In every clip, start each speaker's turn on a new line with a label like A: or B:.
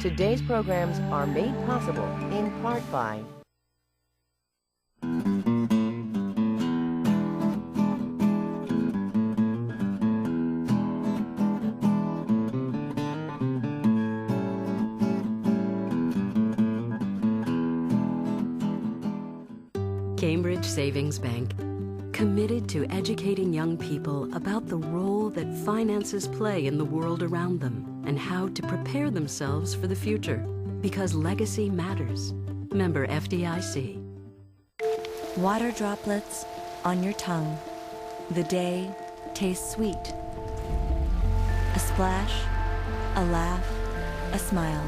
A: Today's programs are made possible in part by
B: Cambridge Savings Bank, committed to educating young people about the role that finances play in the world around them and how to prepare themselves for the future, because legacy matters. Member FDIC.
C: Water droplets on your tongue. The day tastes sweet. A splash, a laugh, a smile.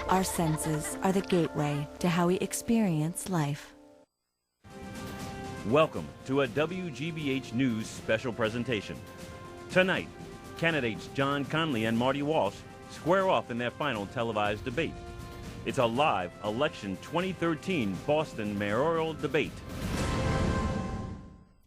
C: Our senses are the gateway to how we experience life.
D: Welcome to a WGBH News special presentation. Tonight, candidates John Connolly and Marty Walsh square off in their final televised debate. It's a live election 2013 Boston mayoral debate.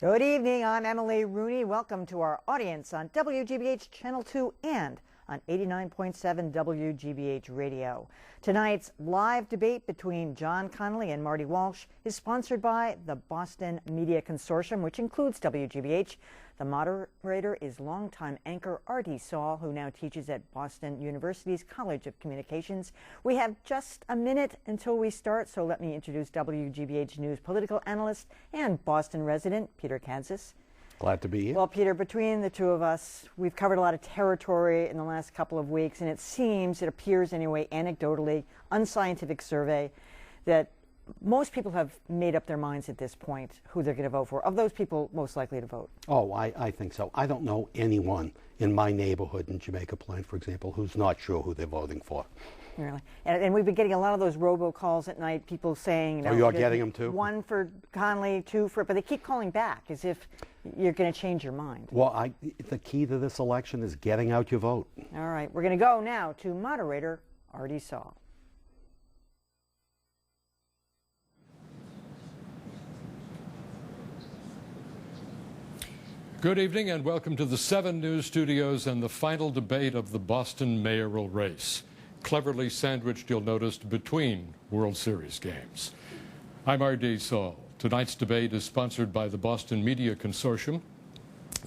E: Good evening, I'm Emily Rooney. Welcome to our audience on WGBH Channel 2 and on 89.7 WGBH Radio. Tonight's live debate between John Connolly and Marty Walsh is sponsored by the Boston Media Consortium, which includes WGBH. The moderator is longtime anchor Artie Saul, who now teaches at Boston University's College of Communications. We have just a minute until we start, so let me introduce WGBH News political analyst and Boston resident, Peter Kansas.
F: Glad to be here.
E: Well, Peter, between the two of us, we've covered a lot of territory in the last couple of weeks, and it appears anyway, anecdotally, unscientific survey, that most people have made up their minds at this point who they're going to vote for. Of those people most likely to vote?
F: Oh, I think so. I don't know anyone in my neighborhood in Jamaica Plain, for example, who's not sure who they're voting for.
E: Really? And we've been getting a lot of those robocalls at night, people saying, you know,
F: oh, you're getting them too?
E: One for Connolly, two for, but they keep calling back as if you're going to change your mind.
F: Well, the key to this election is getting out your vote.
E: All right, we're going to go now to moderator Artie Saul.
G: Good evening and welcome to the 7 News Studios and the final debate of the Boston mayoral race, cleverly sandwiched, you'll notice, between World Series games. I'm R.D. Saul. Tonight's debate is sponsored by the Boston Media Consortium.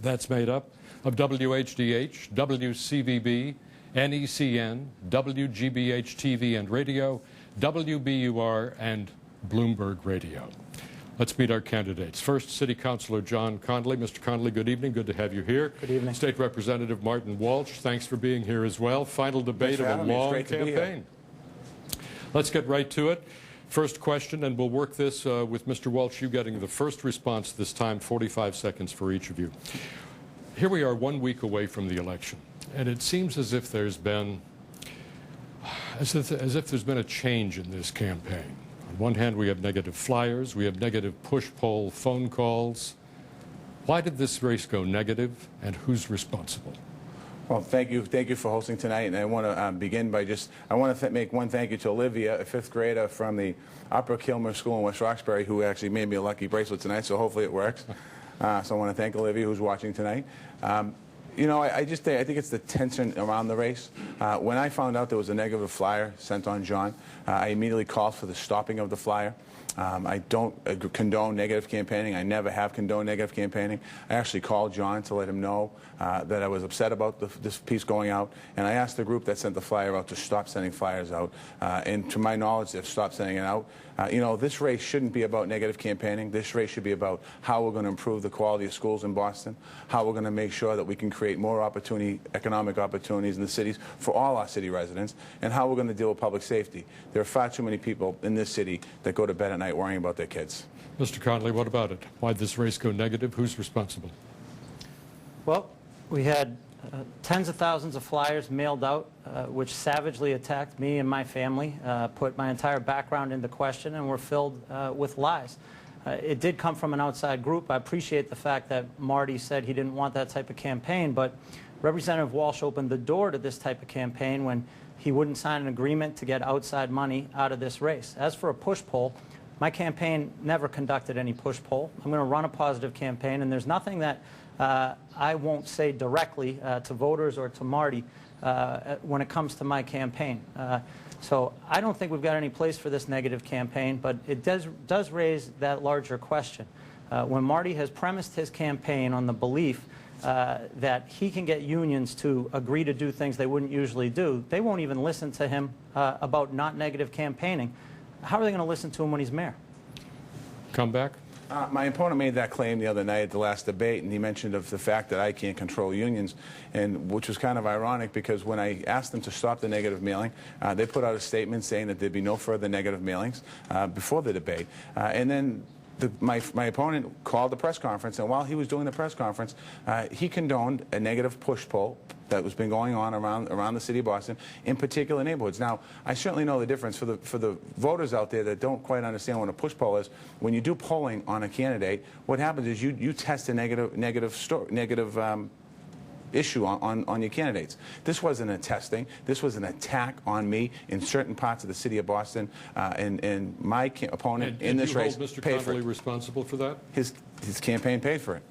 G: That's made up of WHDH, WCVB, NECN, WGBH TV and Radio, WBUR, and Bloomberg Radio. Let's meet our candidates. First, City Councilor John Connolly. Mr. Connolly, good evening. Good to have you here.
H: Good evening.
G: State Representative Martin Walsh, thanks for being here as well. Final debate of a long campaign. Let's get right to it. First question, and we'll work this with Mr. Walsh, you getting the first response this time, 45 seconds for each of you. Here we are 1 week away from the election, and it seems as if there's been a change in this campaign. On one hand, we have negative flyers, we have negative push-poll phone calls. Why did this race go negative, and who's responsible?
H: Well, thank you for hosting tonight, and I want to begin by make one thank you to Olivia, a 5th grader from the Upper Kilmer School in West Roxbury, who actually made me a lucky bracelet tonight, so hopefully it works. So I want to thank Olivia, who's watching tonight. You know, I think it's the tension around the race. When I found out there was a negative flyer sent on John, I immediately called for the stopping of the flyer. I don't condone negative campaigning. I never have condoned negative campaigning. I actually called John to let him know that I was upset about this piece going out, and I asked the group that sent the flyer out to stop sending flyers out. And to my knowledge, they've stopped sending it out. You know, this race shouldn't be about negative campaigning. This race should be about how we're going to improve the quality of schools in Boston, how we're going to make sure that we can create more economic opportunities in the cities for all our city residents, and how we're going to deal with public safety. There are far too many people in this city that go to bed at night worrying about their kids.
G: Mr. Connolly, what about it? Why'd this race go negative? Who's responsible?
I: Well, we had tens of thousands of flyers mailed out, which savagely attacked me and my family, put my entire background into question, and were filled with lies. It did come from an outside group. I appreciate the fact that Marty said he didn't want that type of campaign, but Representative Walsh opened the door to this type of campaign when he wouldn't sign an agreement to get outside money out of this race. As for a push poll, my campaign never conducted any push poll. I'm going to run a positive campaign, and there's nothing that I won't say directly to voters or to Marty when it comes to my campaign. So I don't think we've got any place for this negative campaign, but it does raise that larger question. When Marty has premised his campaign on the belief that he can get unions to agree to do things they wouldn't usually do, they won't even listen to him about not negative campaigning. How are they going to listen to him when he's mayor?
G: Come back.
H: My opponent made that claim the other night at the last debate, and he mentioned of the fact that I can't control unions, and which was kind of ironic because when I asked them to stop the negative mailing, they put out a statement saying that there'd be no further negative mailings before the debate. And then my opponent called the press conference, and while he was doing the press conference, he condoned a negative push poll that was been going on around the city of Boston in particular neighborhoods. Now, I certainly know the difference for the voters out there that don't quite understand what a push poll is. When you do polling on a candidate, what happens is you test a negative issue on your candidates. This wasn't a testing. This was an attack on me in certain parts of the city of Boston, and my opponent in this race
G: paid for it.
H: paid
G: Mr.
H: for
G: Connolly
H: it.
G: responsible for that?
H: His campaign paid for it.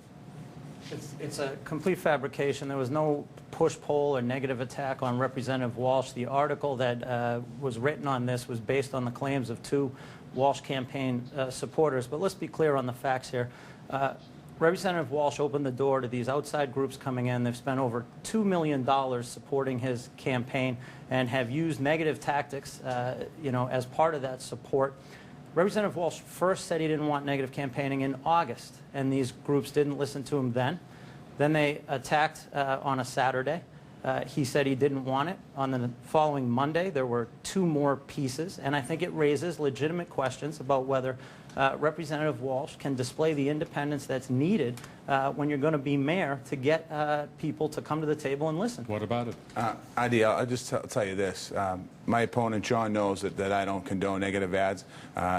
I: It's a complete fabrication. There was no push poll or negative attack on Representative Walsh. The article that was written on this was based on the claims of two Walsh campaign supporters. But let's be clear on the facts here. Representative Walsh opened the door to these outside groups coming in. They've spent over $2 million supporting his campaign and have used negative tactics, as part of that support. Representative Walsh first said he didn't want negative campaigning in August, and these groups didn't listen to him then. Then they attacked on a Saturday. He said he didn't want it. On the following Monday, there were two more pieces, and I think it raises legitimate questions about whether Representative Walsh can display the independence that's needed when you're going to be mayor to get people to come to the table and listen.
G: What about it?
H: Adi, I'll just tell you this. My opponent, John, knows that I don't condone negative ads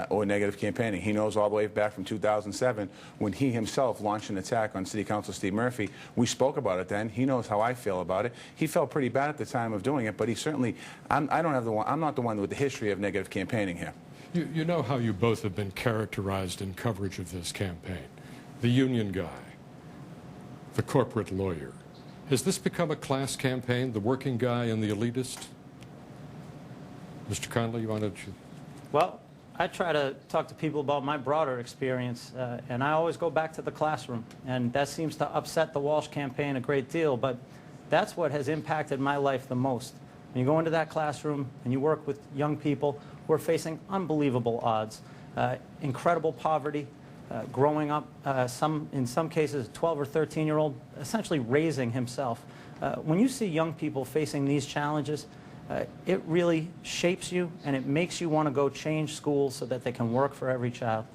H: or negative campaigning. He knows all the way back from 2007 when he himself launched an attack on City Council Steve Murphy. We spoke about it then. He knows how I feel about it. He felt pretty bad at the time of doing it, but he certainly, I'm not the one with the history of negative campaigning here.
G: You know how you both have been characterized in coverage of this campaign. The union guy, the corporate lawyer. Has this become a class campaign, the working guy and the elitist? Mr. Connolly, you wanted to...
I: Well, I try to talk to people about my broader experience, and I always go back to the classroom. And that seems to upset the Walsh campaign a great deal, but that's what has impacted my life the most. When you go into that classroom and you work with young people who are facing unbelievable odds, incredible poverty, growing up, in some cases, a 12 or 13-year-old essentially raising himself. When you see young people facing these challenges, it really shapes you and it makes you want to go change schools so that they can work for every child.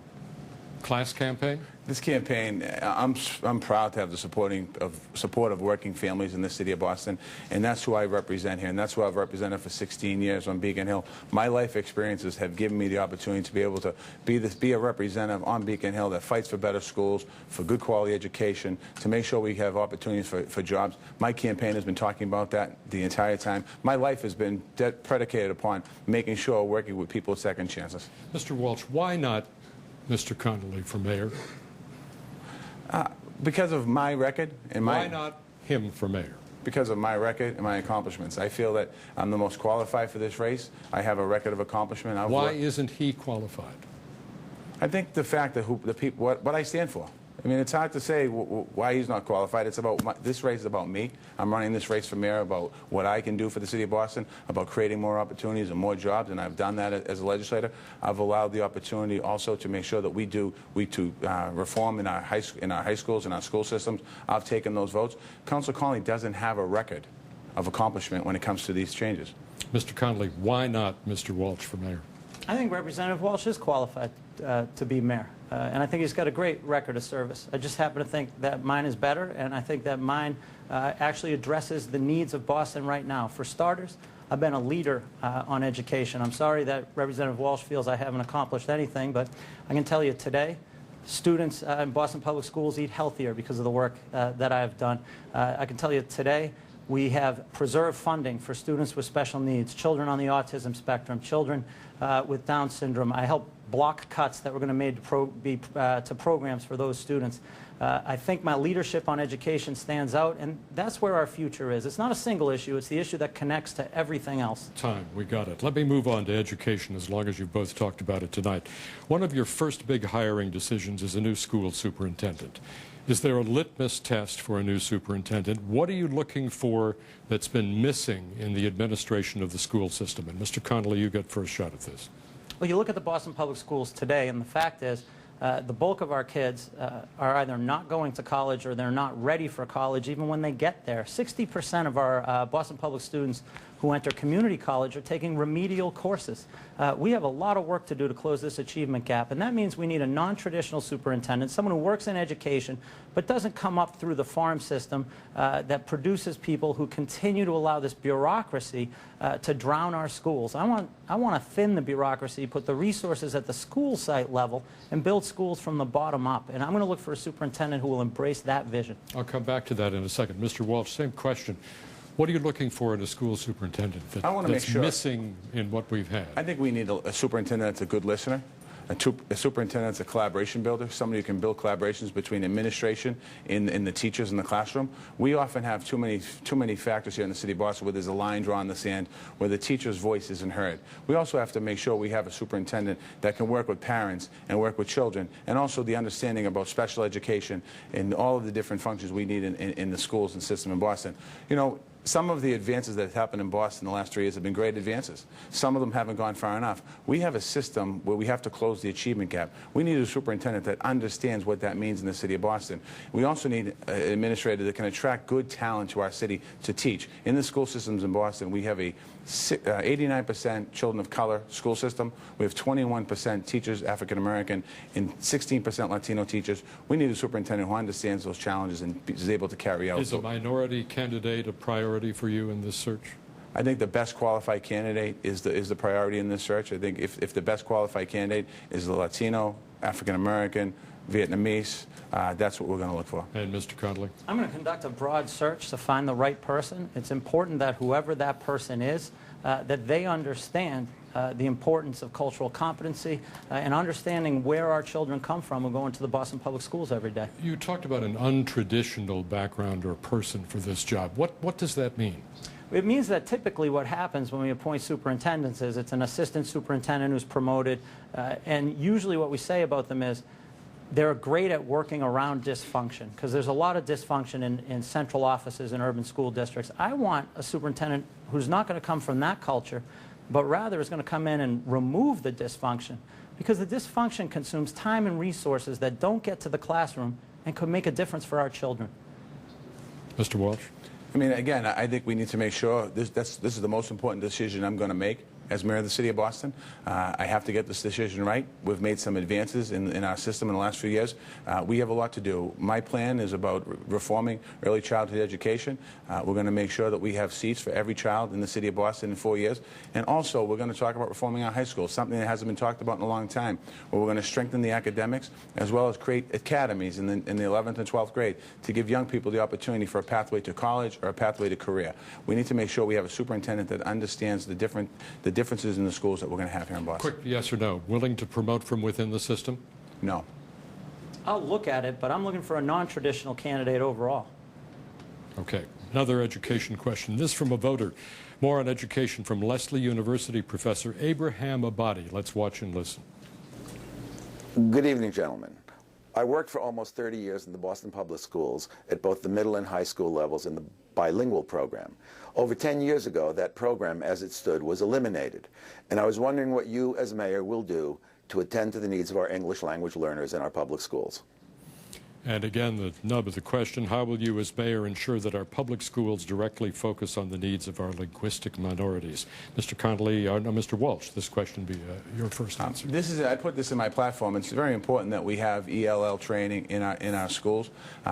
G: Class campaign?
H: This campaign, I'm proud to have the support of working families in the city of Boston, and that's who I represent here, and that's who I've represented for 16 years on Beacon Hill. My life experiences have given me the opportunity to be able to be a representative on Beacon Hill that fights for better schools, for good quality education, to make sure we have opportunities for jobs. My campaign has been talking about that the entire time. My life has been predicated upon making sure working with people with second chances.
G: Mr. Walsh, why not Mr. Connolly for mayor?
H: Because of my record and my...
G: Why not him for mayor?
H: Because of my record and my accomplishments. I feel that I'm the most qualified for this race. I have a record of accomplishment.
G: Why isn't he qualified?
H: I think the fact that what I stand for. I mean, it's hard to say why he's not qualified. It's about this race is about me. I'm running this race for mayor about what I can do for the city of Boston, about creating more opportunities and more jobs, and I've done that as a legislator. I've allowed the opportunity also to make sure that we reform in our high schools and our school systems. I've taken those votes. Councilor Connolly doesn't have a record of accomplishment when it comes to these changes.
G: Mr. Connolly, why not Mr. Walsh for mayor?
I: I think Representative Walsh is qualified to be mayor, and I think he's got a great record of service. I just happen to think that mine is better, and I think that mine actually addresses the needs of Boston right now. For starters, I've been a leader on education. I'm sorry that Representative Walsh feels I haven't accomplished anything, but I can tell you today, students in Boston Public Schools eat healthier because of the work that I have done. I can tell you today, We have preserved funding for students with special needs, children on the autism spectrum, children with Down syndrome. I helped block cuts that were going to be made to programs for those students. I think my leadership on education stands out, and that's where our future is. It's not a single issue. It's the issue that connects to everything else.
G: Time, we got it. Let me move on to education as long as you've both talked about it tonight. One of your first big hiring decisions is a new school superintendent. Is there a litmus test for a new superintendent? What are you looking for that's been missing in the administration of the school system? And Mr. Connolly, you get first shot at this.
I: Well, you look at the Boston Public Schools today, and the fact is the bulk of our kids are either not going to college or they're not ready for college even when they get there. 60% of our Boston Public students who enter community college are taking remedial courses. We have a lot of work to do to close this achievement gap, and that means we need a non-traditional superintendent, someone who works in education but doesn't come up through the farm system that produces people who continue to allow this bureaucracy to drown our schools. I want to thin the bureaucracy, put the resources at the school site level, and build schools from the bottom up. And I'm going to look for a superintendent who will embrace that vision.
G: I'll come back to that in a second. Mr. Walsh, same question. What are you looking for in a school superintendent that's missing in what we've had?
H: I think we need a superintendent that's a good listener, a superintendent that's a collaboration builder, somebody who can build collaborations between administration and the teachers in the classroom. We often have too many factors here in the city of Boston where there's a line drawn in the sand where the teacher's voice isn't heard. We also have to make sure we have a superintendent that can work with parents and work with children, and also the understanding about special education and all of the different functions we need in the schools and system in Boston. You know, some of the advances that have happened in Boston in the last 3 years have been great advances. Some of them haven't gone far enough. We have a system where we have to close the achievement gap. We need a superintendent that understands what that means in the city of Boston. We also need an administrator that can attract good talent to our city to teach. In the school systems in Boston, we have a 89% children of color school system. We have 21% teachers African American and 16% Latino teachers. We need a superintendent who understands those challenges and is able to carry out.
G: Is a minority candidate a priority for you in this search?
H: I think the best qualified candidate is the priority in this search. I think if the best qualified candidate is the Latino, African American, Vietnamese, that's what we're going to look for.
G: And Mr. Connolly?
I: I'm going to conduct a broad search to find the right person. It's important that whoever that person is, that they understand the importance of cultural competency and understanding where our children come from who go into the Boston Public Schools every day.
G: You talked about an untraditional background or person for this job. What does that mean?
I: It means that typically what happens when we appoint superintendents is it's an assistant superintendent who's promoted, and usually what we say about them is they're great at working around dysfunction, because there's a lot of dysfunction in central offices in urban school districts. I want a superintendent who's not going to come from that culture, but rather is going to come in and remove the dysfunction, because the dysfunction consumes time and resources that don't get to the classroom and could make a difference for our children.
G: Mr. Walsh?
H: I mean, again, I think we need to make sure this is the most important decision I'm going to make as mayor of the city of Boston. I have to get this decision right. We've made some advances in our system in the last few years. We have a lot to do. My plan is about reforming early childhood education. We're going to make sure that we have seats for every child in the city of Boston in 4 years. And also, we're going to talk about reforming our high schools, something that hasn't been talked about in a long time, where we're going to strengthen the academics as well as create academies in the 11th and 12th grade to give young people the opportunity for a pathway to college or a pathway to career. We need to make sure we have a superintendent that understands the differences in the schools that we're going to have here in Boston.
G: Quick yes or no. Willing to promote from within the system?
H: No.
I: I'll look at it, but I'm looking for a non-traditional candidate overall.
G: Okay. Another education question. This from a voter. More on education from Lesley University professor Abraham Abadi. Let's watch and listen.
J: Good evening, gentlemen. I worked for almost 30 years in the Boston Public Schools at both the middle and high school levels in the bilingual program. Over 10 years ago, that program, as it stood, was eliminated. And I was wondering what you, as mayor, will do to attend to the needs of our English language learners in our public schools.
G: And again, the nub of the question, how will you as mayor ensure that our public schools directly focus on the needs of our linguistic minorities? Mr. Connolly, no, Mr. Walsh, this question be your first answer.
H: I put this in my platform. It's very important that we have ELL training in our schools.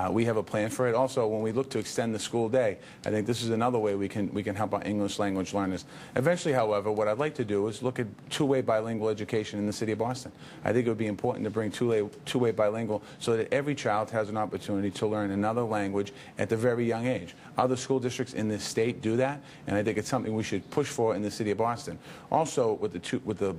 H: We have a plan for it. Also, when we look to extend the school day, I think this is another way we can help our English language learners. Eventually, however, what I'd like to do is look at two-way bilingual education in the city of Boston. I think it would be important to bring two-way bilingual so that every child child has an opportunity to learn another language at the very young age. Other school districts in this state do that, and I think it's something we should push for in the city of Boston. Also, with the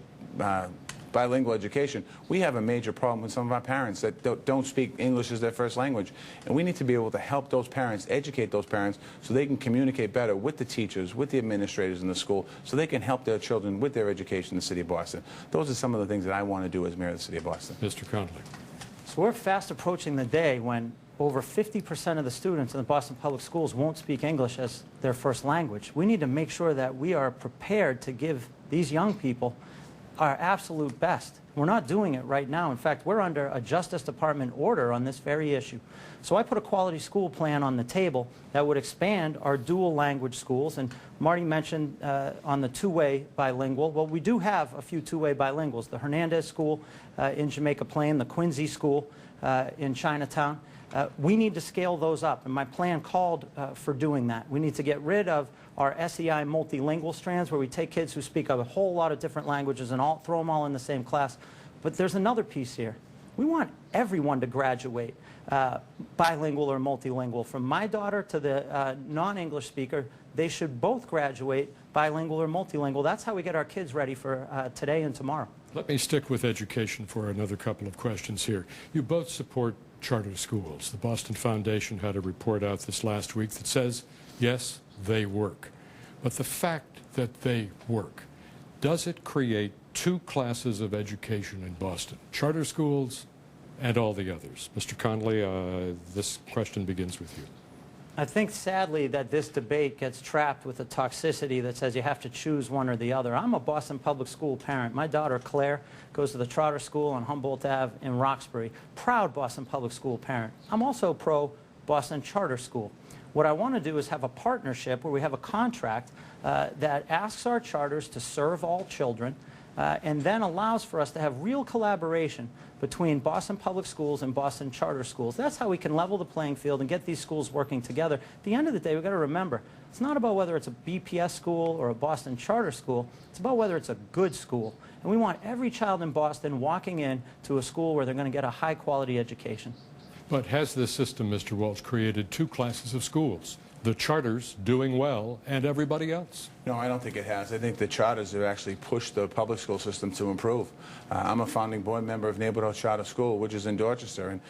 H: bilingual education, we have a major problem with some of our parents that don't speak English as their first language. And we need to be able to help those parents, educate those parents, so they can communicate better with the teachers, with the administrators in the school, so they can help their children with their education in the city of Boston. Those are some of the things that I want to do as mayor of the city of Boston.
G: Mr. Connolly.
I: So we're fast approaching the day when over 50% of the students in the Boston Public Schools won't speak English as their first language. We need to make sure that we are prepared to give these young people our absolute best. We're not doing it right now. In fact, we're under a Justice Department order on this very issue. So I put a quality school plan on the table that would expand our dual language schools. And Marty mentioned on the two-way bilingual. Well, we do have a few two-way bilinguals. The Hernandez School in Jamaica Plain, the Quincy School in Chinatown. We need to scale those up, and my plan called for doing that. We need to get rid of our SEI multilingual strands where we take kids who speak a whole lot of different languages and throw them all in the same class. But there's another piece here. We want everyone to graduate bilingual or multilingual. From my daughter to the non-English speaker, they should both graduate bilingual or multilingual. That's how we get our kids ready for today and tomorrow.
G: Let me stick with education for another couple of questions here. You both support charter schools. The Boston Foundation had a report out this last week that says, yes, they work. But the fact that they work, does it create two classes of education in Boston? Charter schools and all the others. Mr. Connolly, this question begins with you.
I: I think, sadly, that this debate gets trapped with a toxicity that says you have to choose one or the other. I'm a Boston Public School parent. My daughter, Claire, goes to the Trotter School on Humboldt Ave in Roxbury. Proud Boston Public School parent. I'm also pro-Boston Charter School. What I want to do is have a partnership where we have a contract that asks our charters to serve all children and then allows for us to have real collaboration between Boston Public Schools and Boston Charter Schools. That's how we can level the playing field and get these schools working together. At the end of the day, we've got to remember, it's not about whether it's a BPS school or a Boston Charter School. It's about whether it's a good school. And we want every child in Boston walking in to a school where they're going to get a high-quality education.
G: But has this system, Mr. Walsh, created two classes of schools? The charters doing well and everybody else?
H: No, I don't think it has. I think the charters have actually pushed the public school system to improve. I'm a founding board member of Neighborhood Charter School, which is in Dorchester, and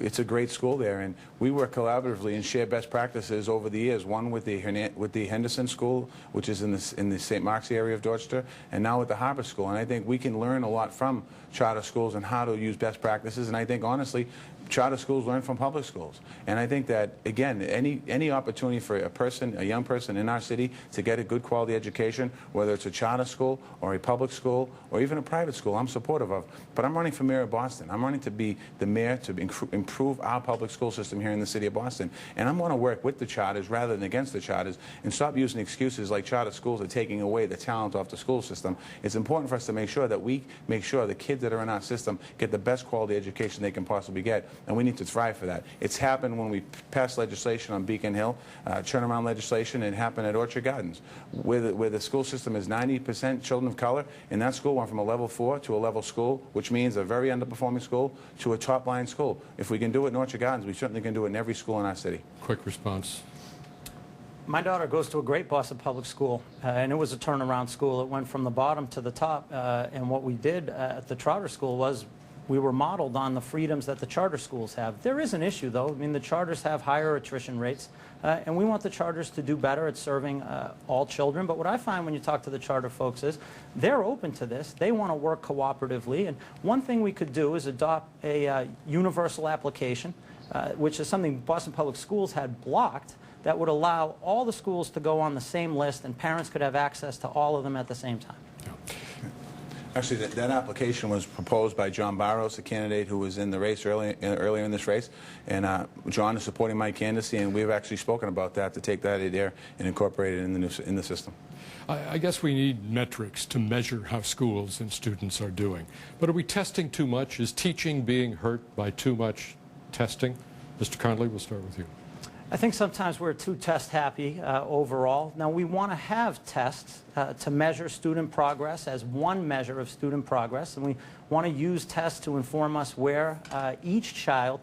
H: it's a great school there. And we work collaboratively and share best practices over the years. One with the Henderson School, which is in the St. Mark's area of Dorchester, and now with the Harbor School. And I think we can learn a lot from charter schools and how to use best practices. And I think, honestly, charter schools learn from public schools. And I think that, again, any opportunity for a young person in our city to get a good quality education, whether it's a charter school or a public school or even a private school, I'm supportive of. But I'm running for mayor of Boston. I'm running to be the mayor to improve our public school system here in the city of Boston. And I'm going to work with the charters rather than against the charters and stop using excuses like charter schools are taking away the talent off the school system. It's important for us to make sure that we make sure the kids that are in our system get the best quality education they can possibly get. And we need to thrive for that. It's happened when we passed legislation on Beacon Hill, turnaround legislation. It happened at Orchard Gardens, where the school system is 90% children of color, and that school went from a level 4 to a level school, which means a very underperforming school, to a top-line school. If we can do it in Orchard Gardens, we certainly can do it in every school in our city.
G: Quick response.
I: My daughter goes to a great Boston Public School, and it was a turnaround school. It went from the bottom to the top, and what we did at the Trotter School was we were modeled on the freedoms that the charter schools have. There is an issue, though. I mean, the charters have higher attrition rates, and we want the charters to do better at serving all children. But what I find when you talk to the charter folks is they're open to this. They want to work cooperatively. And one thing we could do is adopt a universal application, which is something Boston Public Schools had blocked, that would allow all the schools to go on the same list, and parents could have access to all of them at the same time.
H: Actually, that application was proposed by John Barros, a candidate who was in the race earlier in this race. And John is supporting my candidacy, and we've actually spoken about that to take that idea and incorporate it in the system.
G: I guess we need metrics to measure how schools and students are doing. But are we testing too much? Is teaching being hurt by too much testing? Mr. Connolly, we'll start with you.
I: I think sometimes we're too test happy overall. Now, we want to have tests to measure student progress as one measure of student progress, and we want to use tests to inform us where each child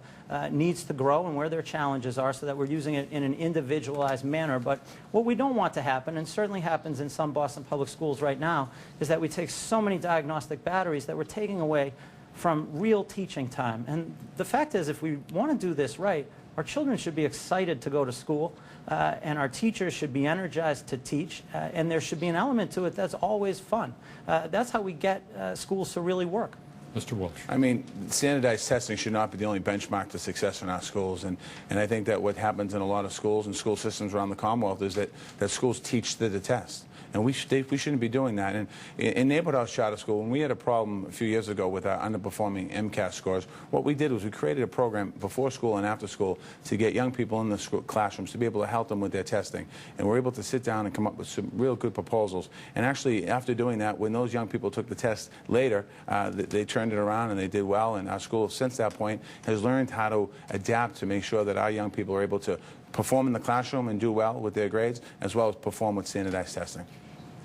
I: needs to grow and where their challenges are, so that we're using it in an individualized manner. But what we don't want to happen, and certainly happens in some Boston public schools right now, is that we take so many diagnostic batteries that we're taking away from real teaching time. And the fact is, if we want to do this right, our children should be excited to go to school, and our teachers should be energized to teach, and there should be an element to it that's always fun. That's how we get schools to really work.
G: Mr. Walsh.
H: I mean, standardized testing should not be the only benchmark to success in our schools. And I think that what happens in a lot of schools and school systems around the Commonwealth is that schools teach to the test. And we shouldn't be doing that. And in Neighborhood House Charter School, when we had a problem a few years ago with our underperforming MCAS scores, what we did was we created a program before school and after school to get young people in the classrooms to be able to help them with their testing. And we're able to sit down and come up with some real good proposals. And actually, after doing that, when those young people took the test later, they turned it around and they did well. And our school, since that point, has learned how to adapt to make sure that our young people are able to perform in the classroom and do well with their grades, as well as perform with standardized testing.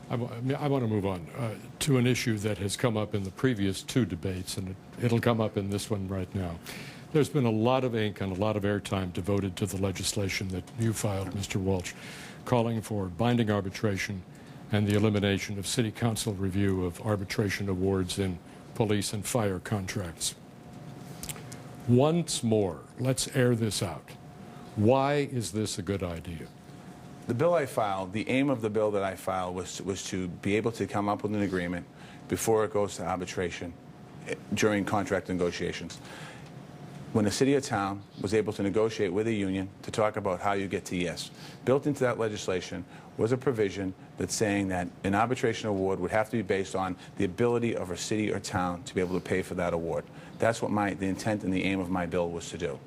G: I want to move on to an issue that has come up in the previous two debates, and it'll come up in this one right now. There's been a lot of ink and a lot of airtime devoted to the legislation that you filed, Mr. Walsh, calling for binding arbitration and the elimination of City Council review of arbitration awards in police and fire contracts. Once more, let's air this out. Why is this a good idea?
H: The bill I filed, the aim of the bill that I filed was to be able to come up with an agreement before it goes to arbitration during contract negotiations. When a city or town was able to negotiate with a union to talk about how you get to yes, built into that legislation was a provision that's saying that an arbitration award would have to be based on the ability of a city or town to be able to pay for that award. That's what the intent and the aim of my bill was to do.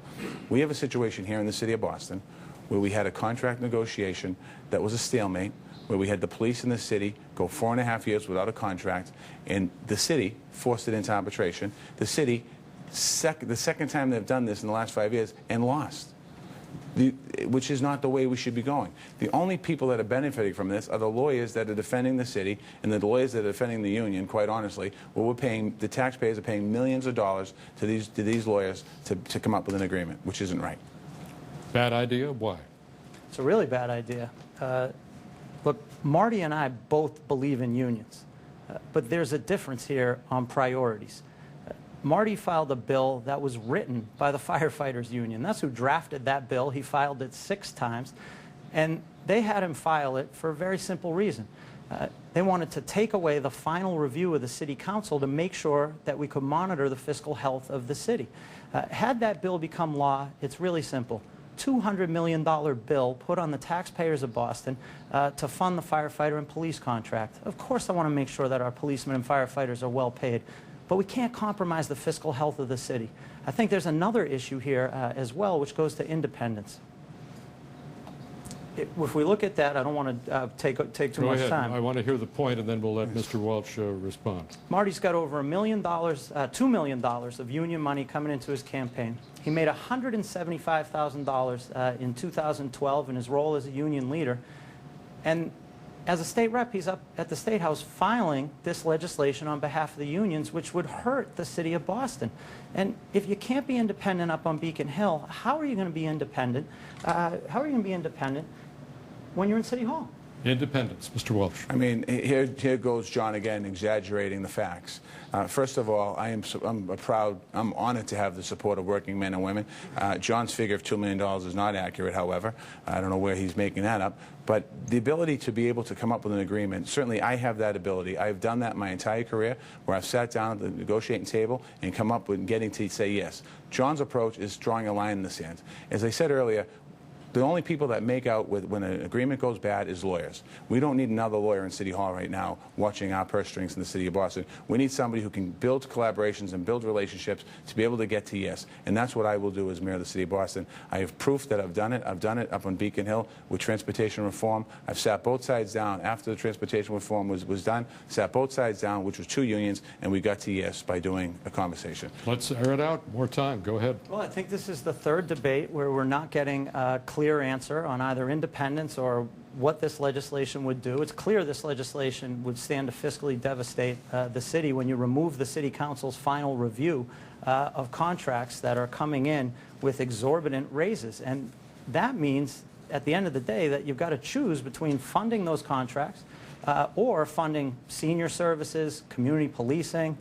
H: We have a situation here in the city of Boston where we had a contract negotiation that was a stalemate, where we had the police in the city go 4.5 years without a contract, and the city forced it into arbitration. The city, the second time they've done this in the last 5 years, and lost, which is not the way we should be going. The only people that are benefiting from this are the lawyers that are defending the city and the lawyers that are defending the union, quite honestly, where we're paying, the taxpayers are paying millions of dollars to these lawyers to come up with an agreement, which isn't right.
G: Bad idea? Why?
I: It's a really bad idea. Look, Marty and I both believe in unions, but there's a difference here on priorities. Marty filed a bill that was written by the firefighters union. That's who drafted that bill. He filed it 6 times, and they had him file it for a very simple reason. They wanted to take away the final review of the city council to make sure that we could monitor the fiscal health of the city. Had that bill become law, it's really simple. $200 million bill put on the taxpayers of Boston to fund the firefighter and police contract. Of course I want to make sure that our policemen and firefighters are well paid, but we can't compromise the fiscal health of the city. I think there's another issue here as well, which goes to independence. If we look at that, I don't want to take too much time.
G: I want to hear the point, and then we'll let Mr. Walsh respond.
I: Marty's got over $1 million, $2 million of union money coming into his campaign. He made $175,000 in 2012 in his role as a union leader. And as a state rep, he's up at the State House filing this legislation on behalf of the unions, which would hurt the city of Boston. And if you can't be independent up on Beacon Hill, how are you going to be independent? How are you going to be independent when you're in City Hall?
G: Independence, Mr. Walsh.
H: I mean, here goes John again, exaggerating the facts. First of all, I'm honored to have the support of working men and women. John's figure of $2 million is not accurate, however. I don't know where he's making that up. But the ability to be able to come up with an agreement, certainly I have that ability. I've done that my entire career, where I've sat down at the negotiating table and come up with getting to say yes. John's approach is drawing a line in the sand. As I said earlier, the only people that make out when an agreement goes bad is lawyers. We don't need another lawyer in City Hall right now watching our purse strings in the city of Boston. We need somebody who can build collaborations and build relationships to be able to get to yes. And that's what I will do as mayor of the city of Boston. I have proof that I've done it. I've done it up on Beacon Hill with transportation reform. I've sat both sides down after the transportation reform was done, sat both sides down, which was 2 unions, and we got to yes by doing a conversation.
G: Let's air it out. More time. Go ahead.
I: Well, I think this is the 3rd debate where we're not getting clear clear answer on either independence or what this legislation would do. It's clear this legislation would stand to fiscally devastate the city when you remove the City Council's final review of contracts that are coming in with exorbitant raises. And that means, at the end of the day, that you've got to choose between funding those contracts or funding senior services, community policing,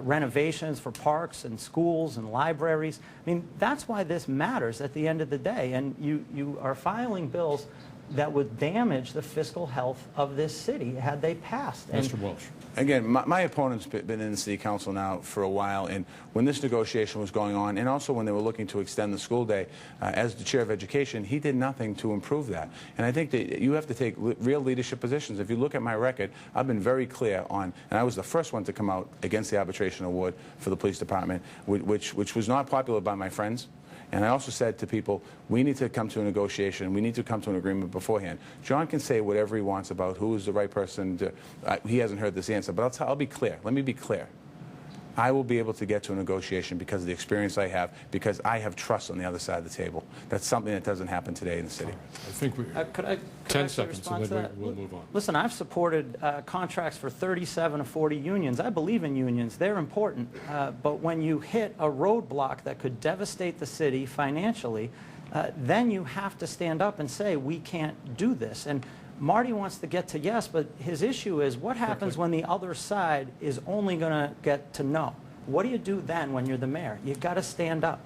I: renovations for parks and schools and libraries. I mean, that's why this matters at the end of the day. And you are filing bills that would damage the fiscal health of this city had they passed.
G: Mr. Walsh.
H: Again, my opponent's been in the City Council now for a while, and when this negotiation was going on, and also when they were looking to extend the school day, as the Chair of Education, he did nothing to improve that. And I think that you have to take real leadership positions. If you look at my record, I've been very clear on, and I was the first one to come out against the arbitration award for the police department, which was not popular by my friends. And I also said to people, we need to come to a negotiation. We need to come to an agreement beforehand. John can say whatever he wants about who is the right person to, he hasn't heard this answer, but I'll be clear. Let me be clear. I will be able to get to a negotiation because of the experience I have, because I have trust on the other side of the table. That's something that doesn't happen today in the city.
G: I think we...
I: Could
G: 10 seconds, and then we'll move on.
I: Listen, I've supported contracts for 37 to 40 unions. I believe in unions. They're important. But when you hit a roadblock that could devastate the city financially, then you have to stand up and say, we can't do this. And Marty wants to get to yes, but his issue is what happens when the other side is only going to get to no? What do you do then when you're the mayor? You've got to stand up.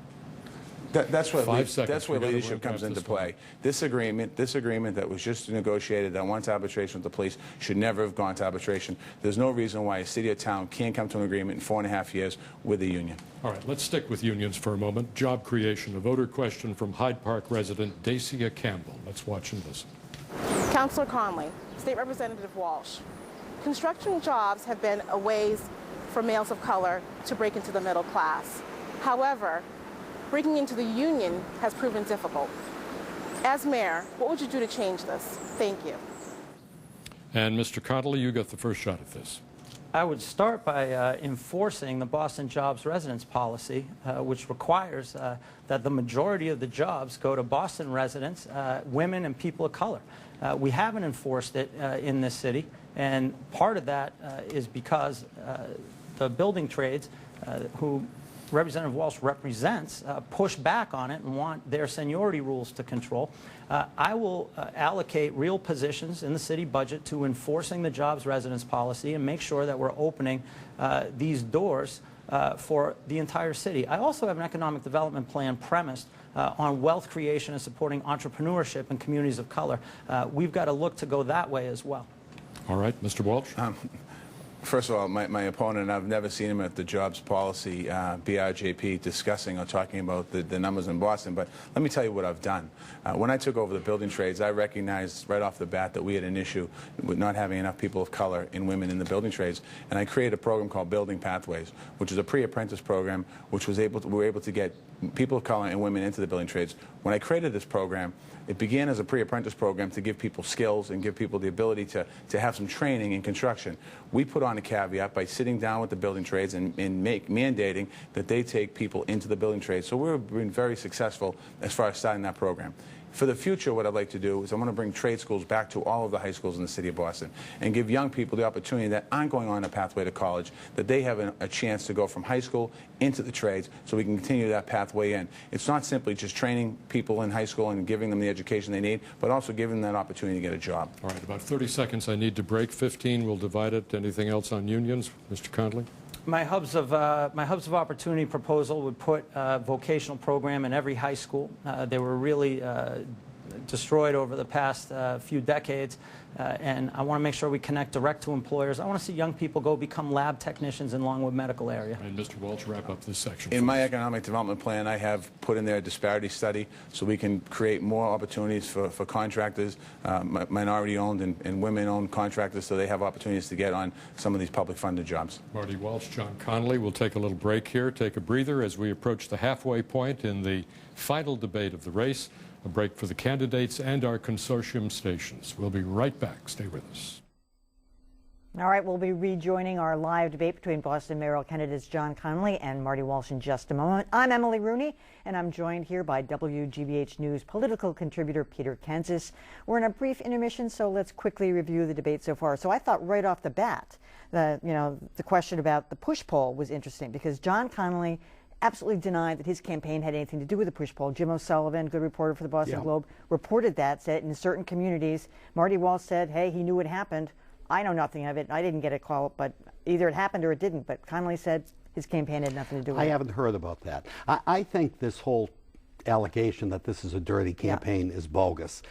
H: That's where
G: We
H: leadership comes into play. This agreement that was just negotiated that wants arbitration with the police should never have gone to arbitration. There's no reason why a city or town can't come to an agreement in 4.5 years with a union.
G: All right, let's stick with unions for a moment. Job creation, a voter question from Hyde Park resident Dacia Campbell. Let's watch and listen.
K: Councillor Connolly, State Representative Walsh. Construction jobs have been a ways for males of color to break into the middle class. However, breaking into the union has proven difficult. As mayor, what would you do to change this? Thank you.
G: And Mr. Connolly, you got the first shot at this.
I: I would start by enforcing the Boston Jobs Residence Policy, which requires that the majority of the jobs go to Boston residents, women and people of color. We haven't enforced it in this city, and part of that is because the building trades, who Representative Walsh represents, push back on it and want their seniority rules to control. I will allocate real positions in the city budget to enforcing the jobs residence policy and make sure that we're opening these doors for the entire city. I also have an economic development plan premised on wealth creation and supporting entrepreneurship in communities of color. We've got to look to go that way as well.
G: All right, Mr. Walsh.
H: First of all, my opponent, I've never seen him at the jobs policy, BRJP, discussing or talking about the numbers in Boston, but let me tell you what I've done. When I took over the building trades, I recognized right off the bat that we had an issue with not having enough people of color and women in the building trades, and I created a program called Building Pathways, which is a pre-apprentice program, which we were able to get people of color and women into the building trades. When I created this program, it began as a pre-apprentice program to give people skills and give people the ability to have some training in construction. We put on a caveat by sitting down with the building trades and mandating that they take people into the building trades. So we've been very successful as far as starting that program. For the future, what I'd like to do is I want to bring trade schools back to all of the high schools in the city of Boston and give young people the opportunity that aren't going on a pathway to college, that they have a chance to go from high school into the trades so we can continue that pathway in. It's not simply just training people in high school and giving them the education they need, but also giving them that opportunity to get a job.
G: All right, about 30 seconds I need to break. 15, we'll divide it. Anything else on unions? Mr. Connolly?
I: My hubs of opportunity proposal would put a vocational program in every high school. They were really destroyed over the past few decades, and I want to make sure we connect direct to employers. I want to see young people go become lab technicians in Longwood Medical area.
G: And Mr. Walsh, wrap up this section.
H: In my economic development plan, I have put in there a disparity study so we can create more opportunities for contractors, minority-owned and women-owned contractors, so they have opportunities to get on some of these public funded jobs.
G: Marty Walsh, John Connolly. We'll take a little break here, take a breather as we approach the halfway point in the final debate of the race. A break for the candidates and our consortium stations. We'll be right back. Stay with us.
E: All right, we'll be rejoining our live debate between Boston mayoral candidates John Connolly and Marty Walsh in just a moment. I'm Emily Rooney, and I'm joined here by WGBH News political contributor Peter Kansas. We're in a brief intermission, so let's quickly review the debate so far. So I thought right off the bat, the question about the push poll was interesting because John Connolly absolutely denied that his campaign had anything to do with the push poll. Jim O'Sullivan, good reporter for the Boston Globe, reported that, said in certain communities. Marty Walsh said, hey, he knew it happened. I know nothing of it. I didn't get a call, but either it happened or it didn't. But Connolly said his campaign had nothing to do with it.
F: I haven't heard about that. I think this whole allegation that this is a dirty campaign is bogus.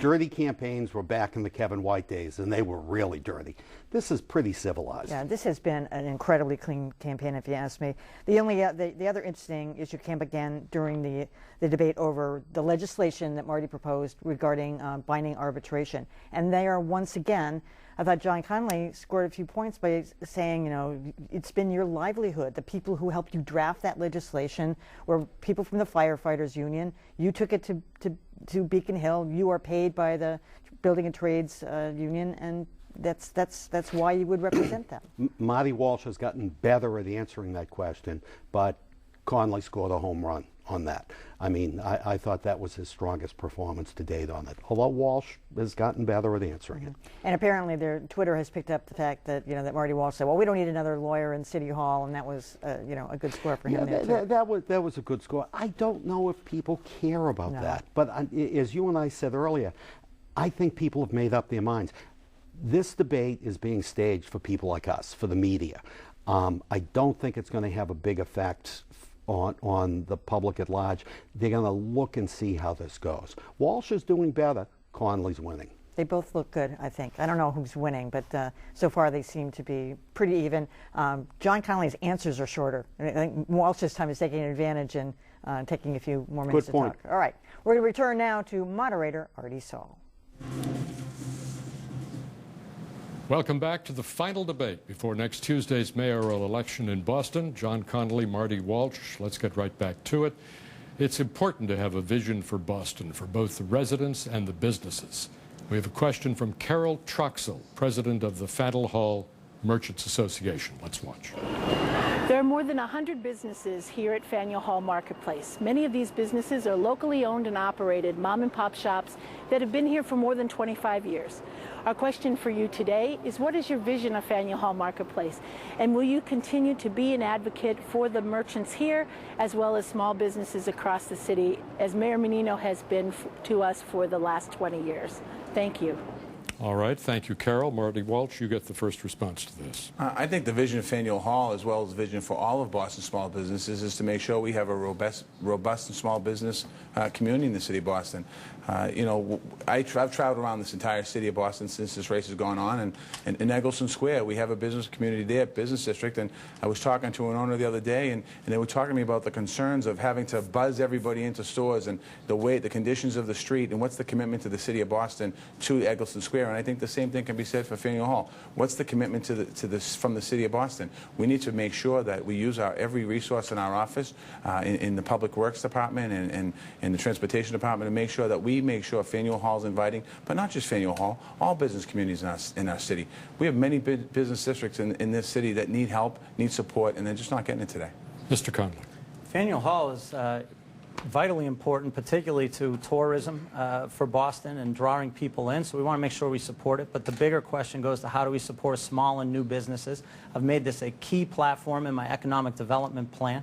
F: Dirty campaigns were back in the Kevin White days, and they were really dirty. This is pretty civilized.
E: Yeah, this has been an incredibly clean campaign, if you ask me. The other interesting issue came up again during the debate over the legislation that Marty proposed regarding binding arbitration. And they are once again, I thought John Connolly scored a few points by saying, it's been your livelihood. The people who helped you draft that legislation were people from the firefighters union. You took it to Beacon Hill. You are paid by the Building and Trades union, and that's why you would represent them.
F: Marty Walsh has gotten better at answering that question, but Connolly scored a home run on that. I mean, I thought that was his strongest performance to date on it, although Walsh has gotten better at answering it.
E: And apparently Twitter has picked up the fact that, that Marty Walsh said, well, we don't need another lawyer in City Hall, and that was, a good score for him there, too.
F: That was a good score. I don't know if people care about that, but as you and I said earlier, I think people have made up their minds. This debate is being staged for people like us, for the media. I don't think it's going to have a big effect on the public at large. They're going to look and see how this goes. Walsh is doing better. Connolly's winning.
E: They both look good, I think. I don't know who's winning, but so far they seem to be pretty even. John Connolly's answers are shorter. I think Walsh's time is taking advantage and taking a few more minutes to talk. All right. We're going to return now to moderator Artie Saul.
G: Welcome back to the final debate before next Tuesday's mayoral election in Boston. John Connolly, Marty Walsh. Let's get right back to it. It's important to have a vision for Boston, for both the residents and the businesses. We have a question from Carol Troxell, president of the Faneuil Hall Merchants Association. Let's watch.
L: There are more than 100 businesses here at Faneuil Hall Marketplace. Many of these businesses are locally owned and operated mom-and-pop shops that have been here for more than 25 years. Our question for you today is, what is your vision of Faneuil Hall Marketplace? And will you continue to be an advocate for the merchants here as well as small businesses across the city, as Mayor Menino has been to us for the last 20 years? Thank you.
G: All right. Thank you, Carol. Marty Walsh, you get the first response to this.
H: I think the vision of Faneuil Hall, as well as the vision for all of Boston small businesses, is to make sure we have a robust and small business community in the city of Boston. I've traveled around this entire city of Boston since this race has gone on, and in Eggleston Square, we have a business community there, business district, and I was talking to an owner the other day, and they were talking to me about the concerns of having to buzz everybody into stores and the conditions of the street, and what's the commitment to the city of Boston to Eggleston Square. And I think the same thing can be said for Faneuil Hall. What's the commitment from the city of Boston? We need to make sure that we use every resource in our office, in the Public Works Department and in the Transportation Department, to make sure that we make sure Faneuil Hall is inviting, but not just Faneuil Hall, all business communities in our city. We have many business districts in this city that need help, need support, and they're just not getting it today.
G: Mr. Connolly.
I: Faneuil Hall is vitally important, particularly to tourism for Boston and drawing people in, so we want to make sure we support it. But the bigger question goes to, how do we support small and new businesses? I've made this a key platform in my economic development plan.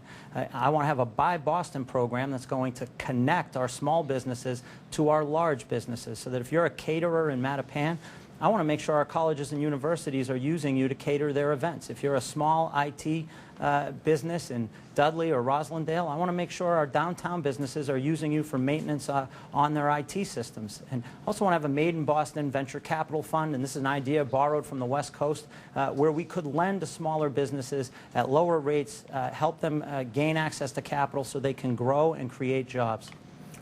I: I want to have a Buy Boston program that's going to connect our small businesses to our large businesses, so that if you're a caterer in Mattapan, I want to make sure our colleges and universities are using you to cater their events. If you're a small IT business in Dudley or Roslindale, I want to make sure our downtown businesses are using you for maintenance on their IT systems. And also want to have a Made in Boston venture capital fund, and this is an idea borrowed from the West Coast, where we could lend to smaller businesses at lower rates, help them gain access to capital so they can grow and create jobs.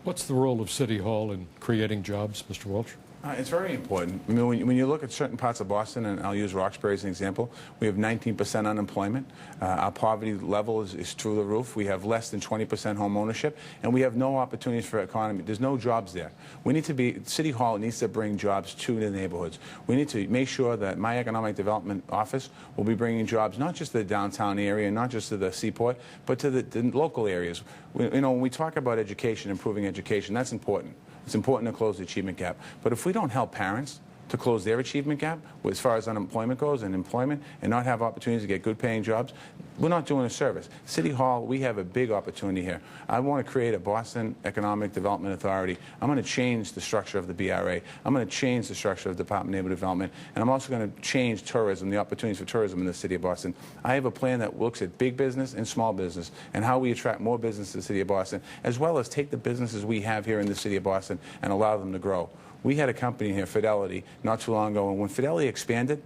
G: What's the role of City Hall in creating jobs, Mr. Walsh?
H: It's very important. I mean, when you look at certain parts of Boston, and I'll use Roxbury as an example, we have 19% unemployment. Our poverty level is through the roof. We have less than 20% home ownership, and we have no opportunities for economy. There's no jobs there. We need to be, City Hall needs to bring jobs to the neighborhoods. We need to make sure that my economic development office will be bringing jobs not just to the downtown area, not just to the seaport, but to the local areas. When we talk about education, improving education, that's important. It's important to close the achievement gap. But if we don't help parents to close their achievement gap as far as unemployment goes and employment and not have opportunities to get good paying jobs, we're not doing a service. City Hall, we have a big opportunity here. I want to create a Boston Economic Development Authority. I'm going to change the structure of the BRA. I'm going to change the structure of the Department of Neighborhood Development. And I'm also going to change tourism, the opportunities for tourism in the city of Boston. I have a plan that looks at big business and small business and how we attract more business to the city of Boston, as well as take the businesses we have here in the city of Boston and allow them to grow. We had a company here, Fidelity, not too long ago, and when Fidelity expanded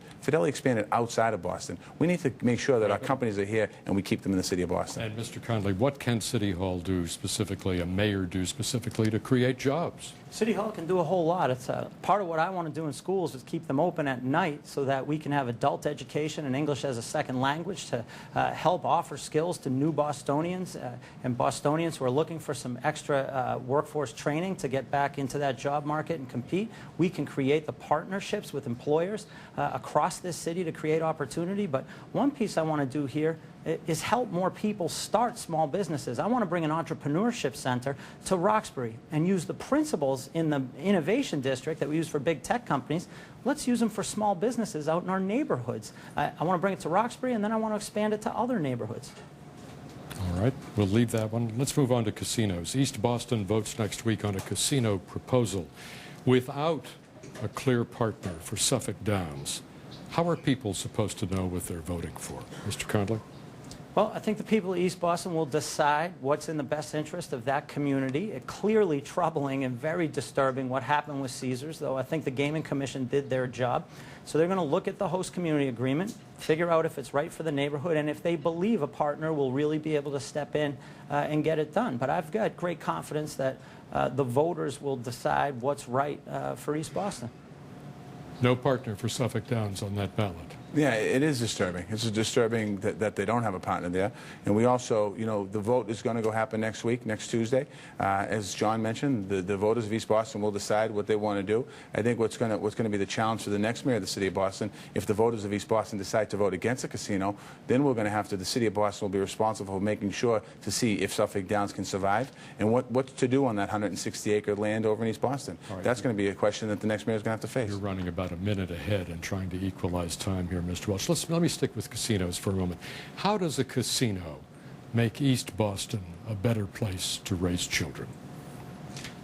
H: outside of Boston. We need to make sure that our companies are here and we keep them in the city of Boston.
G: And Mr. Connolly, what can City Hall do specifically, a mayor do specifically, to create jobs?
I: City Hall can do a whole lot. It's part of what I want to do in schools is keep them open at night so that we can have adult education and English as a second language to help offer skills to new Bostonians and Bostonians who are looking for some extra workforce training to get back into that job market and compete. We can create the partnerships with employers across this city to create opportunity. But one piece I want to do here is help more people start small businesses. I want to bring an entrepreneurship center to Roxbury and use the principles in the innovation district that we use for big tech companies. Let's use them for small businesses out in our neighborhoods. I want to bring it to Roxbury, and then I want to expand it to other neighborhoods.
G: All right, we'll leave that one. Let's move on to casinos. East Boston votes next week on a casino proposal without a clear partner for Suffolk Downs. How are people supposed to know what they're voting for? Mr. Connolly?
I: Well, I think the people of East Boston will decide what's in the best interest of that community. It's clearly troubling and very disturbing what happened with Caesars, though I think the Gaming Commission did their job. So they're going to look at the host community agreement, figure out if it's right for the neighborhood, and if they believe a partner will really be able to step in and get it done. But I've got great confidence that the voters will decide what's right for East Boston.
G: No partner for Suffolk Downs on that ballot.
H: Yeah, it is disturbing. It's disturbing that they don't have a partner there. And we also, the vote is going to happen next week, next Tuesday. As John mentioned, the voters of East Boston will decide what they want to do. I think what's going to be the challenge for the next mayor of the city of Boston, if the voters of East Boston decide to vote against a casino, then we're going to have to, the city of Boston will be responsible for making sure to see if Suffolk Downs can survive and what to do on that 160-acre land over in East Boston. Right. That's going to be a question that the next mayor is going to have to face.
G: You're running about a minute ahead and trying to equalize time here, Mr. Welch. Let me stick with casinos for a moment. How does a casino make East Boston a better place to raise children?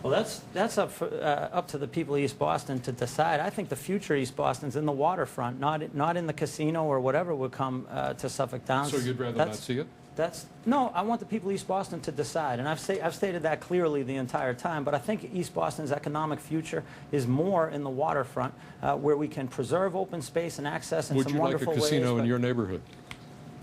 I: Well, that's up to the people of East Boston to decide. I think the future of East Boston's in the waterfront, not in the casino or whatever would come to Suffolk Downs.
G: So you'd rather not see it?
I: No, I want the people of East Boston to decide, and I've stated that clearly the entire time, but I think East Boston's economic future is more in the waterfront, where we can preserve open space and access in some wonderful ways.
G: Would you like a casino in your neighborhood?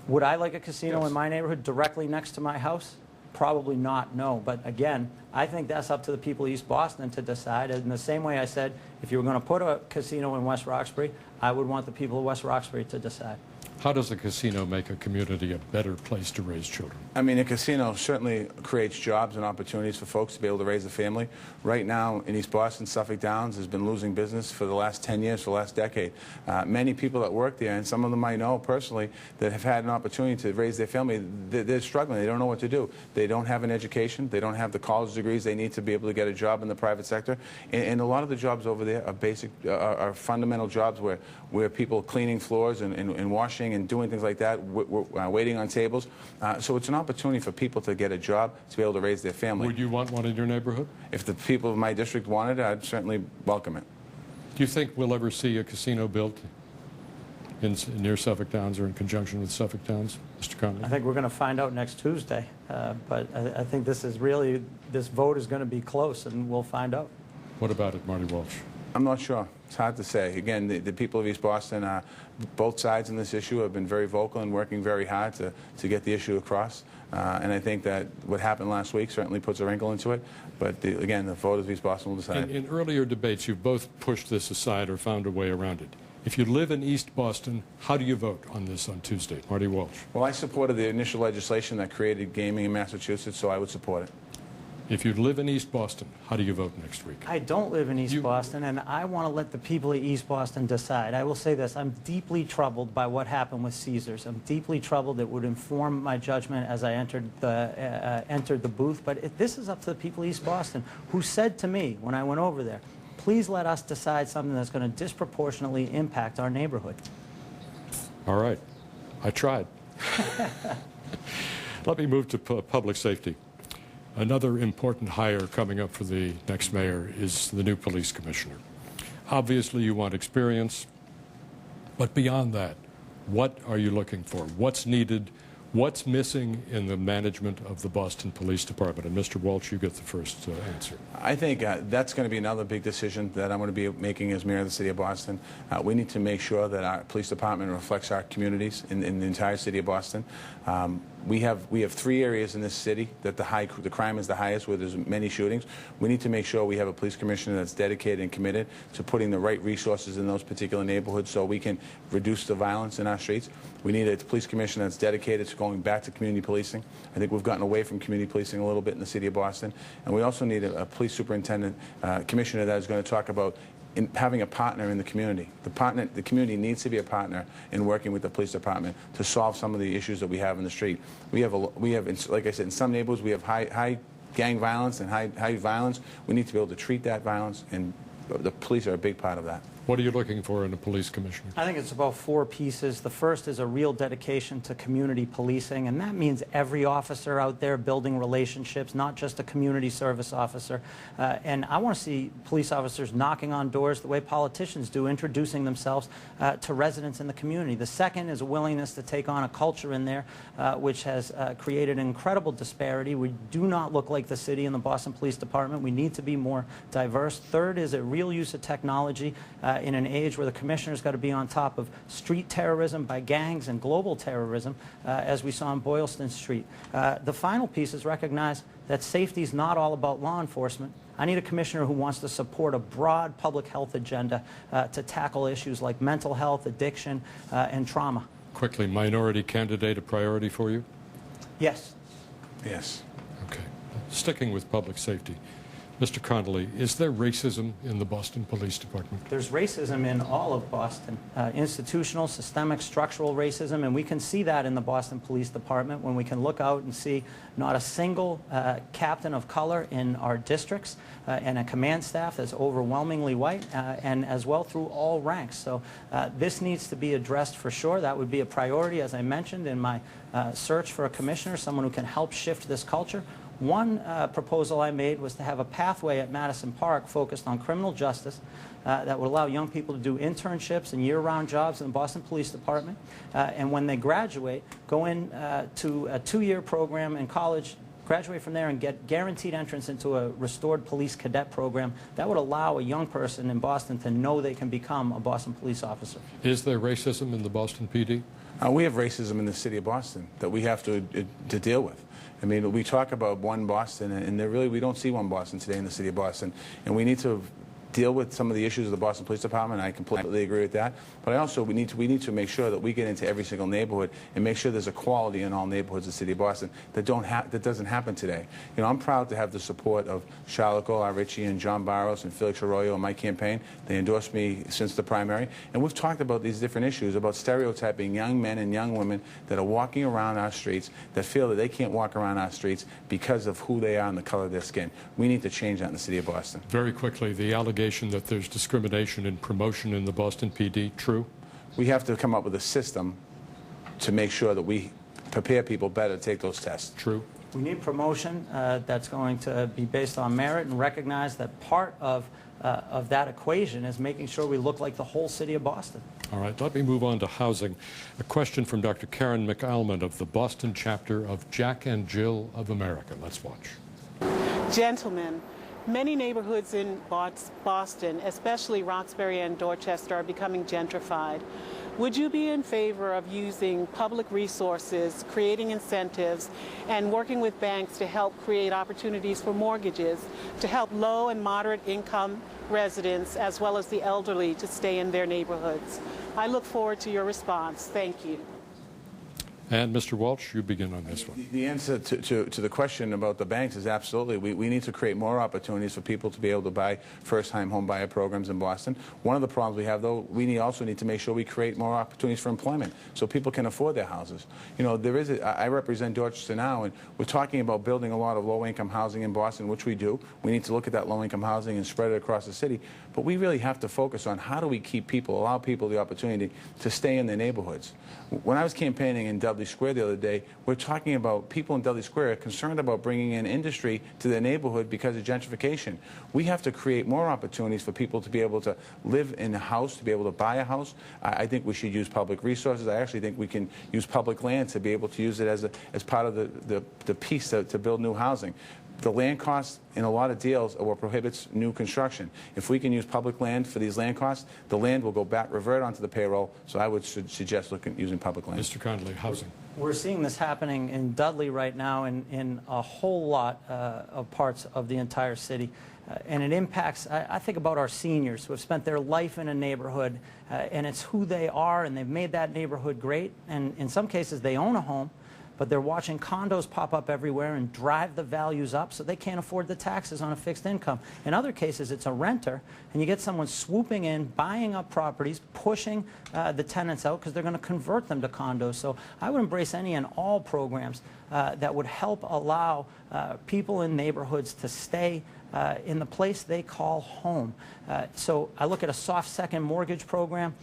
I: Would I like a casino in my neighborhood directly next to my house? Probably not, no. But again, I think that's up to the people of East Boston to decide. In the same way I said, if you were going to put a casino in West Roxbury, I would want the people of West Roxbury to decide.
G: How does a casino make a community a better place to raise children?
H: I mean, a casino certainly creates jobs and opportunities for folks to be able to raise a family. Right now in East Boston, Suffolk Downs has been losing business for the last 10 years, for the last decade. Many people that work there, and some of them I know personally, that have had an opportunity to raise their family, they're struggling. They don't know what to do. They don't have an education. They don't have the college degrees they need to be able to get a job in the private sector. And a lot of the jobs over there are fundamental jobs where people are cleaning floors and washing and doing things like that, waiting on tables. So it's an opportunity for people to get a job, to be able to raise their family.
G: Would you want one in your neighborhood?
H: If the people of my district wanted it, I'd certainly welcome it.
G: Do you think we'll ever see a casino built near Suffolk Downs or in conjunction with Suffolk Downs, Mr. Connolly?
I: I think we're going to find out next Tuesday, but I think this vote is going to be close, and we'll find out.
G: What about it, Marty Walsh?
H: I'm not sure. It's hard to say. Again, the people of East Boston, both sides in this issue have been very vocal and working very hard to get the issue across. And I think that what happened last week certainly puts a wrinkle into it. But again, the voters of East Boston will decide.
G: In earlier debates, you've both pushed this aside or found a way around it. If you live in East Boston, how do you vote on this on Tuesday? Marty Walsh.
H: Well, I supported the initial legislation that created gaming in Massachusetts, so I would support it.
G: If you live in East Boston, how do you vote next week?
I: I don't live in East Boston, and I want to let the people of East Boston decide. I will say this. I'm deeply troubled by what happened with Caesars. I'm deeply troubled. It would inform my judgment as I entered the booth. But this is up to the people of East Boston, who said to me when I went over there, please let us decide something that's going to disproportionately impact our neighborhood.
G: All right. I tried. Let me move to public safety. Another important hire coming up for the next mayor is the new police commissioner. Obviously, you want experience, but beyond that, what are you looking for? What's needed? What's missing in the management of the Boston Police Department? And Mr. Walsh, you get the first answer.
H: I think that's going to be another big decision that I'm going to be making as mayor of the city of Boston. We need to make sure that our police department reflects our communities in the entire city of Boston. We have 3 areas in this city that the crime is the highest, where there's many shootings. We need to make sure we have a police commissioner that's dedicated and committed to putting the right resources in those particular neighborhoods so we can reduce the violence in our streets. We need a police commissioner that's dedicated to going back to community policing. I think we've gotten away from community policing a little bit in the city of Boston. And we also need a police superintendent, commissioner that is going to talk about having a partner in the community. The community needs to be a partner in working with the police department to solve some of the issues that we have in the street. We have, like I said, in some neighborhoods we have high gang violence and high violence. We need to be able to treat that violence, and the police are a big part of that.
G: What are you looking for in a police commissioner?
I: I think it's about 4 pieces. The first is a real dedication to community policing, and that means every officer out there building relationships, not just a community service officer. And I want to see police officers knocking on doors the way politicians do, introducing themselves to residents in the community. The second is a willingness to take on a culture in there which has created an incredible disparity. We do not look like the city in the Boston Police Department. We need to be more diverse. Third is a real use of technology in an age where the commissioner's got to be on top of street terrorism by gangs and global terrorism, as we saw in Boylston Street. The final piece is recognize that safety is not all about law enforcement. I need a commissioner who wants to support a broad public health agenda to tackle issues like mental health, addiction, and trauma.
G: Quickly, minority candidate a priority for you?
I: Yes.
H: Yes.
G: Okay. Sticking with public safety. Mr. Connolly, is there racism in the Boston Police Department?
I: There's racism in all of Boston, institutional, systemic, structural racism, and we can see that in the Boston Police Department when we can look out and see not a single captain of color in our districts and a command staff that's overwhelmingly white, and as well through all ranks. So this needs to be addressed for sure. That would be a priority, as I mentioned, in my search for a commissioner, someone who can help shift this culture. One proposal I made was to have a pathway at Madison Park focused on criminal justice that would allow young people to do internships and year-round jobs in the Boston Police Department. And when they graduate, go in to a 2-year program in college, graduate from there and get guaranteed entrance into a restored police cadet program. That would allow a young person in Boston to know they can become a Boston police officer.
G: Is there racism in the Boston PD?
H: We have racism in the city of Boston that we have to deal with. I mean, we talk about one Boston, and we don't see one Boston today in the city of Boston. And we need to deal with some of the issues of the Boston Police Department. I completely agree with that. But I also, we need to make sure that we get into every single neighborhood and make sure there's equality in all neighborhoods of the city of Boston that doesn't happen today. You know, I'm proud to have the support of Charlotte Golar Ritchie and John Barros and Felix Arroyo in my campaign. They endorsed me since the primary. And we've talked about these different issues, about stereotyping young men and young women that are walking around our streets that feel that they can't walk around our streets because of who they are and the color of their skin. We need to change that in the city of Boston.
G: Very quickly, the allegation that there's discrimination in promotion in the Boston PD, true?
H: We have to come up with a system to make sure that we prepare people better to take those tests.
G: True.
I: We need promotion that's going to be based on merit and recognize that part of that equation is making sure we look like the whole city of Boston.
G: All right, let me move on to housing. A question from Dr. Karen McAlmond of the Boston chapter of Jack and Jill of America. Let's watch.
M: Gentlemen, Many neighborhoods in Boston, especially Roxbury and Dorchester, are becoming gentrified. Would you be in favor of using public resources, creating incentives, and working with banks to help create opportunities for mortgages to help low and moderate income residents as well as the elderly to stay in their neighborhoods? I look forward to your response. Thank you.
G: And Mr. Walsh, you begin on this one.
H: The answer to the question about the banks is absolutely. We need to create more opportunities for people to be able to buy first-time home buyer programs in Boston. One of the problems we have, though, we also need to make sure we create more opportunities for employment so people can afford their houses. You know, I represent Dorchester now, and we're talking about building a lot of low-income housing in Boston, which we do. We need to look at that low-income housing and spread it across the city. But we really have to focus on how do we keep people, allow people the opportunity to stay in their neighborhoods. When I was campaigning in Dudley Square the other day, we're talking about people in Dudley Square concerned about bringing in industry to their neighborhood because of gentrification. We have to create more opportunities for people to be able to live in a house, to be able to buy a house. I think we should use public resources. I actually think we can use public land to be able to use it as part of the piece to build new housing. The land costs in a lot of deals are what prohibits new construction. If we can use public land for these land costs, the land will go back, revert onto the payroll. So I would suggest looking using public land.
G: Mr. Connolly, housing.
I: We're seeing this happening in Dudley right now in a whole lot of parts of the entire city. And it impacts, I think about our seniors who have spent their life in a neighborhood, and it's who they are, and they've made that neighborhood great. And in some cases, they own a home, but they're watching condos pop up everywhere and drive the values up so they can't afford the taxes on a fixed income. In other cases, it's a renter, and you get someone swooping in, buying up properties, pushing the tenants out because they're going to convert them to condos. So I would embrace any and all programs that would help allow people in neighborhoods to stay in the place they call home. So I look at a soft second mortgage program,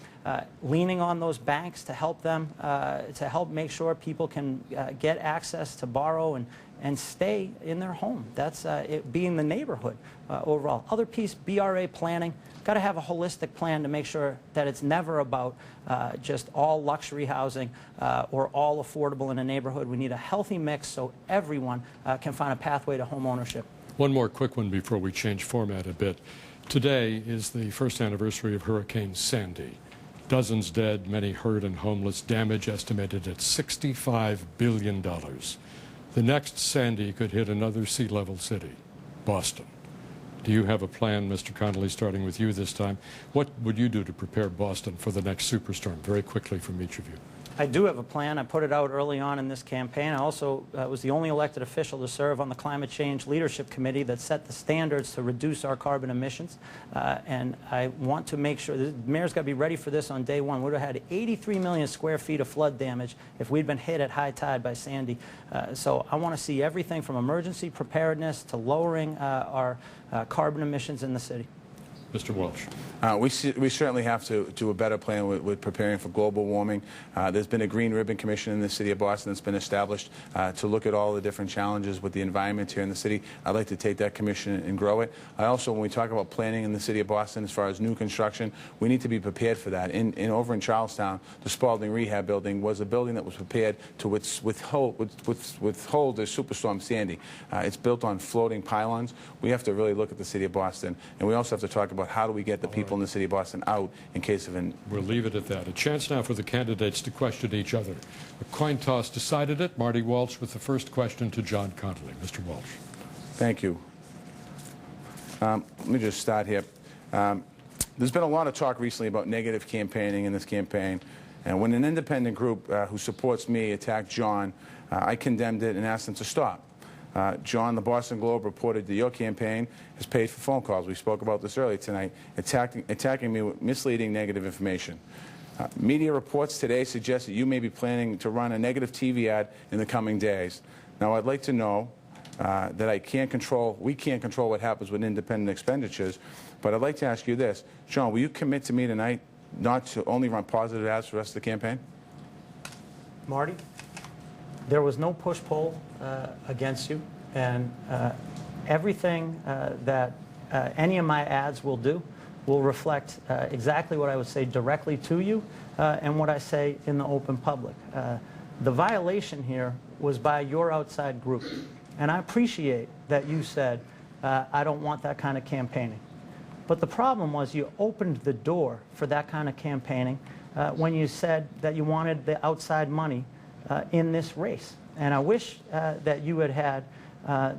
I: leaning on those banks to help them, to help make sure people can get access to borrow and stay in their home. That's it being the neighborhood overall. Other piece, BRA planning. Got to have a holistic plan to make sure that it's never about just all luxury housing or all affordable in a neighborhood. We need a healthy mix so everyone can find a pathway to home ownership.
G: One more quick one before we change format a bit. Today is the first anniversary of Hurricane Sandy. Dozens dead, many hurt and homeless, damage estimated at $65 billion. The next Sandy could hit another sea-level city, Boston. Do you have a plan, Mr. Connolly, starting with you this time? What would you do to prepare Boston for the next superstorm? Very quickly from each of you.
I: I do have a plan. I put it out early on in this campaign. I also was the only elected official to serve on the Climate Change Leadership Committee that set the standards to reduce our carbon emissions. And I want to make sure the mayor's got to be ready for this on day one. We would have had 83 million square feet of flood damage if we'd been hit at high tide by Sandy. So I want to see everything from emergency preparedness to lowering our carbon emissions in the city.
G: Mr. Walsh.
H: We certainly have to do a better plan with preparing for global warming. There's been a Green Ribbon Commission in the city of Boston that's been established to look at all the different challenges with the environment here in the city. I'd like to take that commission and grow it. I also, when we talk about planning in the city of Boston as far as new construction, we need to be prepared for that. Over in Charlestown, the Spalding Rehab Building was a building that was prepared to withhold the Superstorm Sandy. It's built on floating pylons. We have to really look at the city of Boston, and we also have to talk about how do we get the people in the city of Boston out in case of an...
G: We'll leave it at that. A chance now for the candidates to question each other. A coin toss decided it. Marty Walsh with the first question to John Connolly. Mr. Walsh.
H: Thank you. Let me just start here. There's been a lot of talk recently about negative campaigning in this campaign. And when an independent group who supports me attacked John, I condemned it and asked them to stop. John, the Boston Globe reported that your campaign has paid for phone calls. We spoke about this earlier tonight, attacking me with misleading negative information. Media reports today suggest that you may be planning to run a negative TV ad in the coming days. Now, I'd like to know that we can't control what happens with independent expenditures, but I'd like to ask you this. John, will you commit to me tonight not to only run positive ads for the rest of the campaign?
I: Marty? There was no push-pull against you, and everything that any of my ads will do will reflect exactly what I would say directly to you and what I say in the open public. The violation here was by your outside group, and I appreciate that you said I don't want that kind of campaigning. But the problem was you opened the door for that kind of campaigning when you said that you wanted the outside money in this race. And I wish that you had had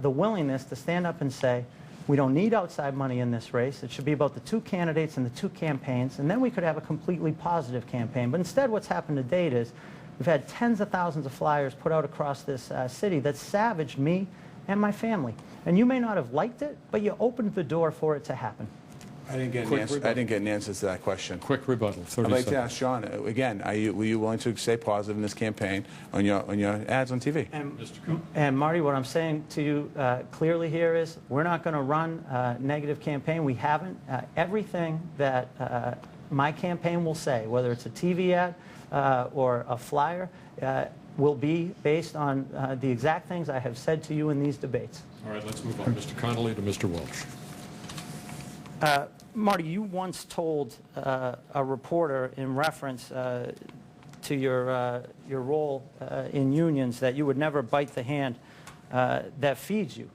I: the willingness to stand up and say, we don't need outside money in this race. It should be about the two candidates and the two campaigns, and then we could have a completely positive campaign. But instead, what's happened to date is we've had tens of thousands of flyers put out across this city that savaged me and my family. And you may not have liked it, but you opened the door for it to happen.
H: I didn't get an answer to that question.
G: Quick rebuttal, 30
H: I'd like
G: seconds.
H: to ask John, again, were you willing to stay positive in this campaign on your ads on TV?
I: And Marty, what I'm saying to you clearly here is we're not going to run a negative campaign. We haven't. Everything that my campaign will say, whether it's a TV ad or a flyer, will be based on the exact things I have said to you in these debates.
G: All right, let's move on. Mr. Connolly to Mr. Walsh.
I: Marty, you once told a reporter in reference to your role in unions that you would never bite the hand that feeds you.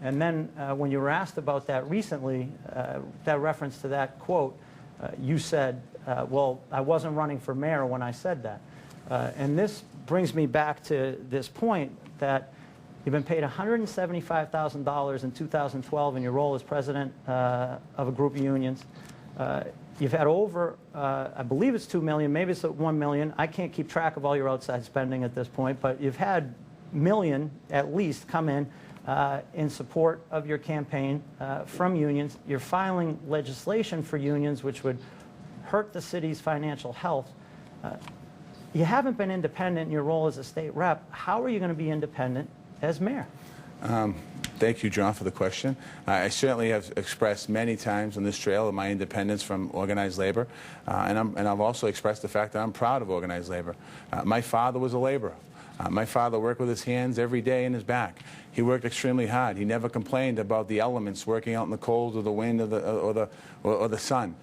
I: And then when you were asked about that recently, that reference to that quote, you said, well, I wasn't running for mayor when I said that. And this brings me back to this point that you've been paid $175,000 in 2012 in your role as president of a group of unions. You've had over, I believe it's $2 million, maybe it's $1 million. I can't keep track of all your outside spending at this point, but you've had million at least come in support of your campaign from unions. You're filing legislation for unions which would hurt the city's financial health. You haven't been independent in your role as a state rep. How are you going to be independent as mayor?
H: Thank you, John, for the question. I certainly have expressed many times on this trail of my independence from organized labor, and I've also expressed the fact that I'm proud of organized labor. My father was a laborer. My father worked with his hands every day in his back. He worked extremely hard. He never complained about the elements, working out in the cold or the wind or the sun.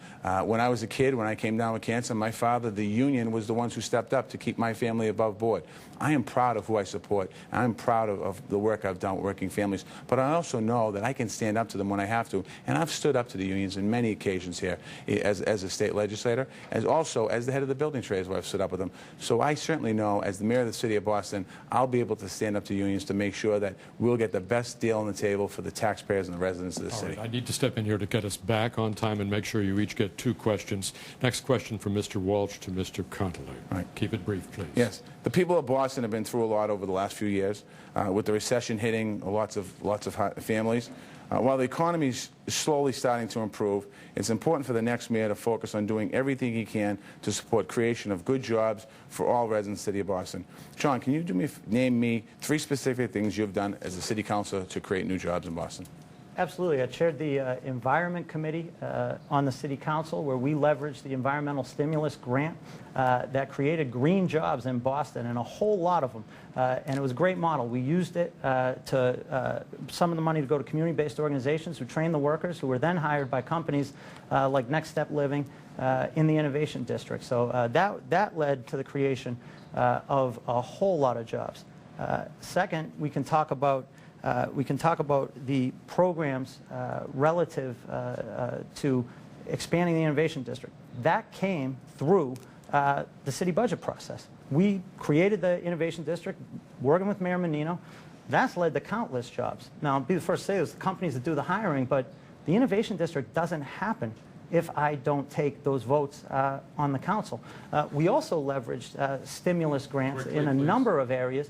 H: When I was a kid, when I came down with cancer, my father, the union, was the ones who stepped up to keep my family above board. I am proud of who I support. I'm proud of the work I've done with working families. But I also know that I can stand up to them when I have to. And I've stood up to the unions on many occasions here as a state legislator, as also as the head of the building trades where I've stood up with them. So I certainly know, as the mayor of the city of Boston, I'll be able to stand up to unions to make sure that we'll get the best deal on the table for the taxpayers and the residents of the city.
G: Right, I need to step in here to get us back on time and make sure you each get 2 questions. Next question from Mr. Walsh to Mr. Connolly.
H: Right.
G: Keep it brief, please.
H: Yes. The people of Boston have been through a lot over the last few years, with the recession hitting lots of families. While the economy is slowly starting to improve, it's important for the next mayor to focus on doing everything he can to support creation of good jobs for all residents of the city of Boston. John, can you name me 3 specific things you've done as a city councilor to create new jobs in Boston?
I: Absolutely. I chaired the Environment Committee on the City Council, where we leveraged the environmental stimulus grant that created green jobs in Boston, and a whole lot of them. And it was a great model. We used it some of the money to go to community-based organizations who trained the workers, who were then hired by companies like Next Step Living in the Innovation District. So that led to the creation of a whole lot of jobs. Second, we can talk about the programs relative to expanding the Innovation District. That came through the city budget process. We created the Innovation District, working with Mayor Menino. That's led to countless jobs. Now, I'll be the first to say there's the companies that do the hiring, but the Innovation District doesn't happen if I don't take those votes on the council. We also leveraged stimulus grants in a number of areas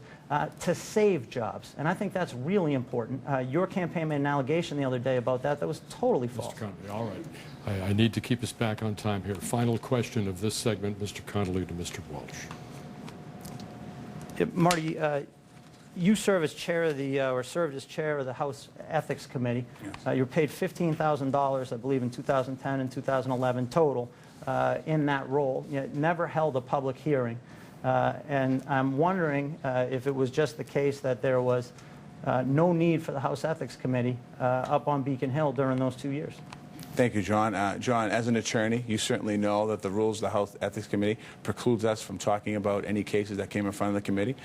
I: to save jobs, and I think that's really important. Your campaign made an allegation the other day about that was totally false.
G: Mr. Connolly, all right. I need to keep us back on time here. Final question of this segment, Mr. Connolly to Mr. Walsh.
I: Marty, you serve as chair of the, or served as chair of the House Ethics Committee. Yes. You were paid $15,000, I believe, in 2010 and 2011 total in that role. You never held a public hearing. And I'm wondering if it was just the case that there was no need for the House Ethics Committee up on Beacon Hill during those 2 years.
H: Thank you, John. John, as an attorney, you certainly know that the rules of the Health Ethics Committee precludes us from talking about any cases that came in front of the committee.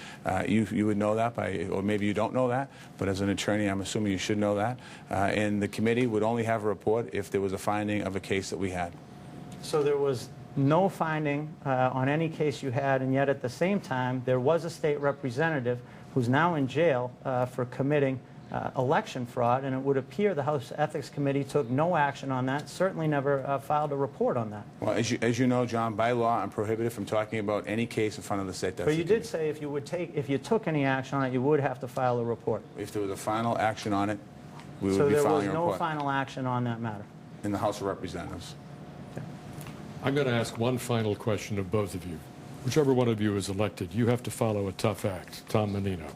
H: You would know that, or maybe you don't know that, but as an attorney, I'm assuming you should know that. And the committee would only have a report if there was a finding of a case that we had.
I: So there was no finding on any case you had, and yet at the same time, there was a state representative who's now in jail for committing election fraud, and it would appear the House Ethics Committee took no action on that, certainly never filed a report on that.
H: Well, as you know, John, by law, I'm prohibited from talking about any case in front of the state.
I: But you did say if you took any action on it, you would have to file a report.
H: If there was a final action on it, we
I: so
H: would be filing a report.
I: So there was no final action on that matter?
H: In the House of Representatives.
I: Okay.
G: I'm going to ask one final question of both of you. Whichever one of you is elected, you have to follow a tough act. Tom Menino.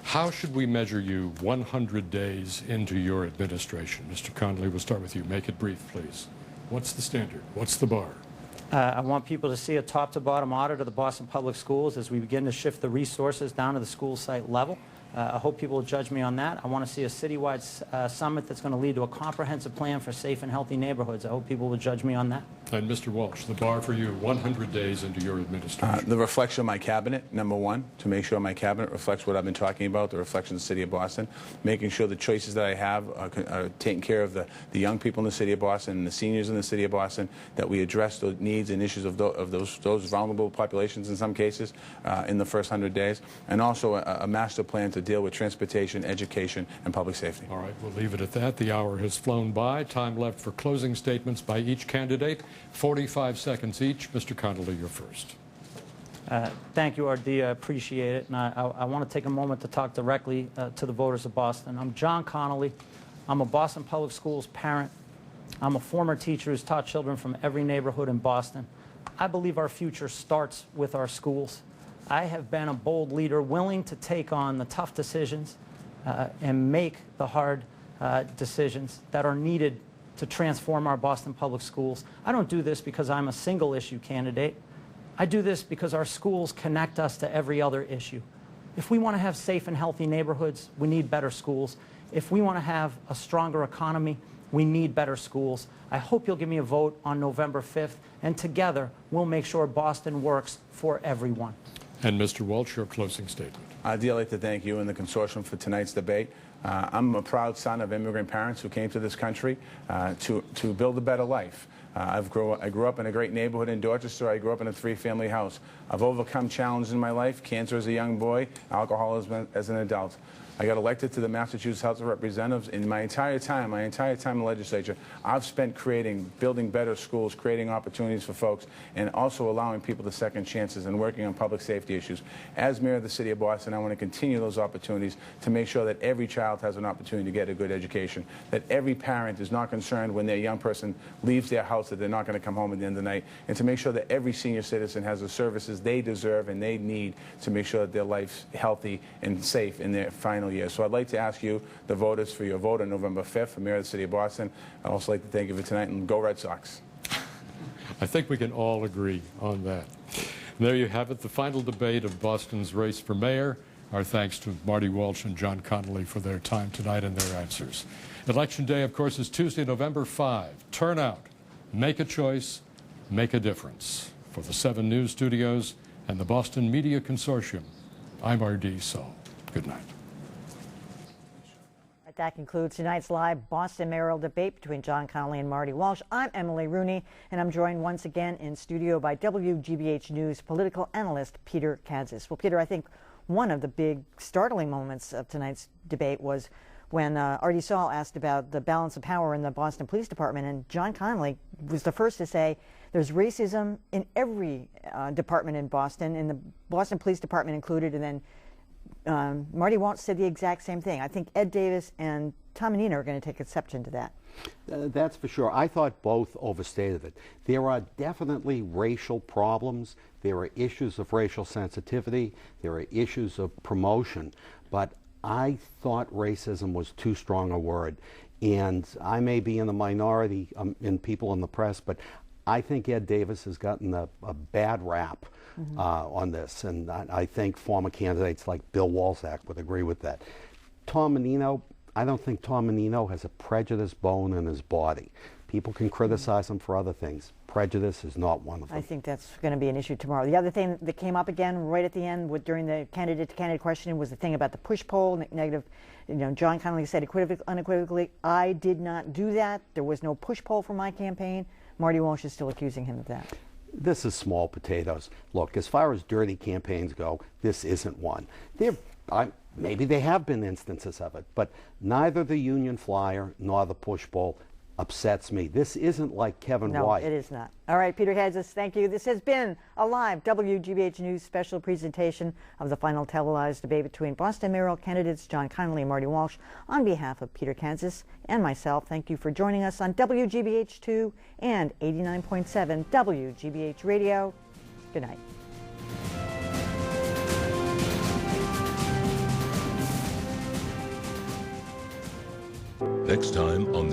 G: How should we measure you 100 days into your administration? Mr. Connolly, we'll start with you. Make it brief, please. What's the standard? What's the bar?
I: I want people to see a top-to-bottom audit of the Boston Public Schools as we begin to shift the resources down to the school site level. I hope people will judge me on that. I want to see a citywide summit that's going to lead to a comprehensive plan for safe and healthy neighborhoods. I hope people will judge me on that.
G: And Mr. Walsh, the bar for you 100 days into your administration.
H: The reflection of my cabinet, number one, to make sure my cabinet reflects what I've been talking about, the reflection of the city of Boston, making sure the choices that I have are taking care of the young people in the city of Boston and the seniors in the city of Boston, that we address the needs and issues of those vulnerable populations in some cases in the first 100 days, and also a master plan to deal with transportation, education, and public safety.
G: All right, we'll leave it at that. The hour has flown by. Time left for closing statements by each candidate. 45 seconds each. Mr. Connolly, you're first.
I: Thank you, RD. I appreciate it. And I want to take a moment to talk directly to the voters of Boston. I'm John Connolly. I'm a Boston Public Schools parent. I'm a former teacher who's taught children from every neighborhood in Boston. I believe our future starts with our schools. I have been a bold leader willing to take on the tough decisions and make the hard decisions that are needed to transform our Boston Public Schools. I don't do this because I'm a single issue candidate. I do this because our schools connect us to every other issue. If we want to have safe and healthy neighborhoods, we need better schools. If we want to have a stronger economy, we need better schools. I hope you'll give me a vote on November 5th, and together we'll make sure Boston works for everyone.
G: And Mr. Walsh, your closing statement.
H: I'd like to thank you and the consortium for tonight's debate. I'm a proud son of immigrant parents who came to this country to build a better life. I grew up in a great neighborhood in Dorchester. I grew up in a three-family house. I've overcome challenges in my life, cancer as a young boy, alcoholism as an adult. I got elected to the Massachusetts House of Representatives. In my entire time in the legislature, I've spent building better schools, creating opportunities for folks, and also allowing people the second chances and working on public safety issues. As mayor of the city of Boston, I want to continue those opportunities to make sure that every child has an opportunity to get a good education, that every parent is not concerned when their young person leaves their house that they're not going to come home at the end of the night, and to make sure that every senior citizen has the services they deserve and they need to make sure that their life's healthy and safe in their final year. So I'd like to ask you, the voters, for your vote on November 5th for mayor of the city of Boston. I'd also like to thank you for tonight, and go Red Sox.
G: I think we can all agree on that. And there you have it, the final debate of Boston's race for mayor. Our thanks to Marty Walsh and John Connolly for their time tonight and their answers. Election day, of course, is Tuesday, November 5. Turn out, make a choice, make a difference. For the 7 News Studios and the Boston Media Consortium, I'm R.D. Saul. Good night.
E: That concludes tonight's live Boston mayoral debate between John Connolly and Marty Walsh. I'm Emily Rooney, and I'm joined once again in studio by WGBH News political analyst Peter Kadzis. Well, Peter, I think one of the big startling moments of tonight's debate was when R.D. Saul asked about the balance of power in the Boston Police Department, and John Connolly was the first to say there's racism in every department in Boston, and the Boston Police Department included, and then Marty Walsh said the exact same thing. I think Ed Davis and Tom Menino are going to take exception to that.
F: That's for sure. I thought both overstated it. There are definitely racial problems. There are issues of racial sensitivity. There are issues of promotion. But I thought racism was too strong a word. And I may be in the minority in people in the press, but I think Ed Davis has gotten a bad rap on this, and I think former candidates like Bill Walczak would agree with that. Tom Menino, I don't think Tom Menino has a prejudiced bone in his body. People can criticize them for other things. Prejudice is not one of them.
E: I think that's going to be an issue tomorrow. The other thing that came up again right at the end during the candidate-to-candidate question was the thing about the push poll, negative. John Connolly said unequivocally, I did not do that. There was no push poll for my campaign. Marty Walsh is still accusing him of that.
F: This is small potatoes. Look, as far as dirty campaigns go, this isn't one. Maybe there have been instances of it, but neither the union flyer nor the push poll upsets me. This isn't like Kevin White.
E: No, it is not. All right, Peter Kansas, thank you. This has been a live WGBH News special presentation of the final televised debate between Boston mayoral candidates John Connolly and Marty Walsh. On behalf of Peter Kansas and myself, thank you for joining us on WGBH2 and 89.7 WGBH Radio. Good night.
N: Next time on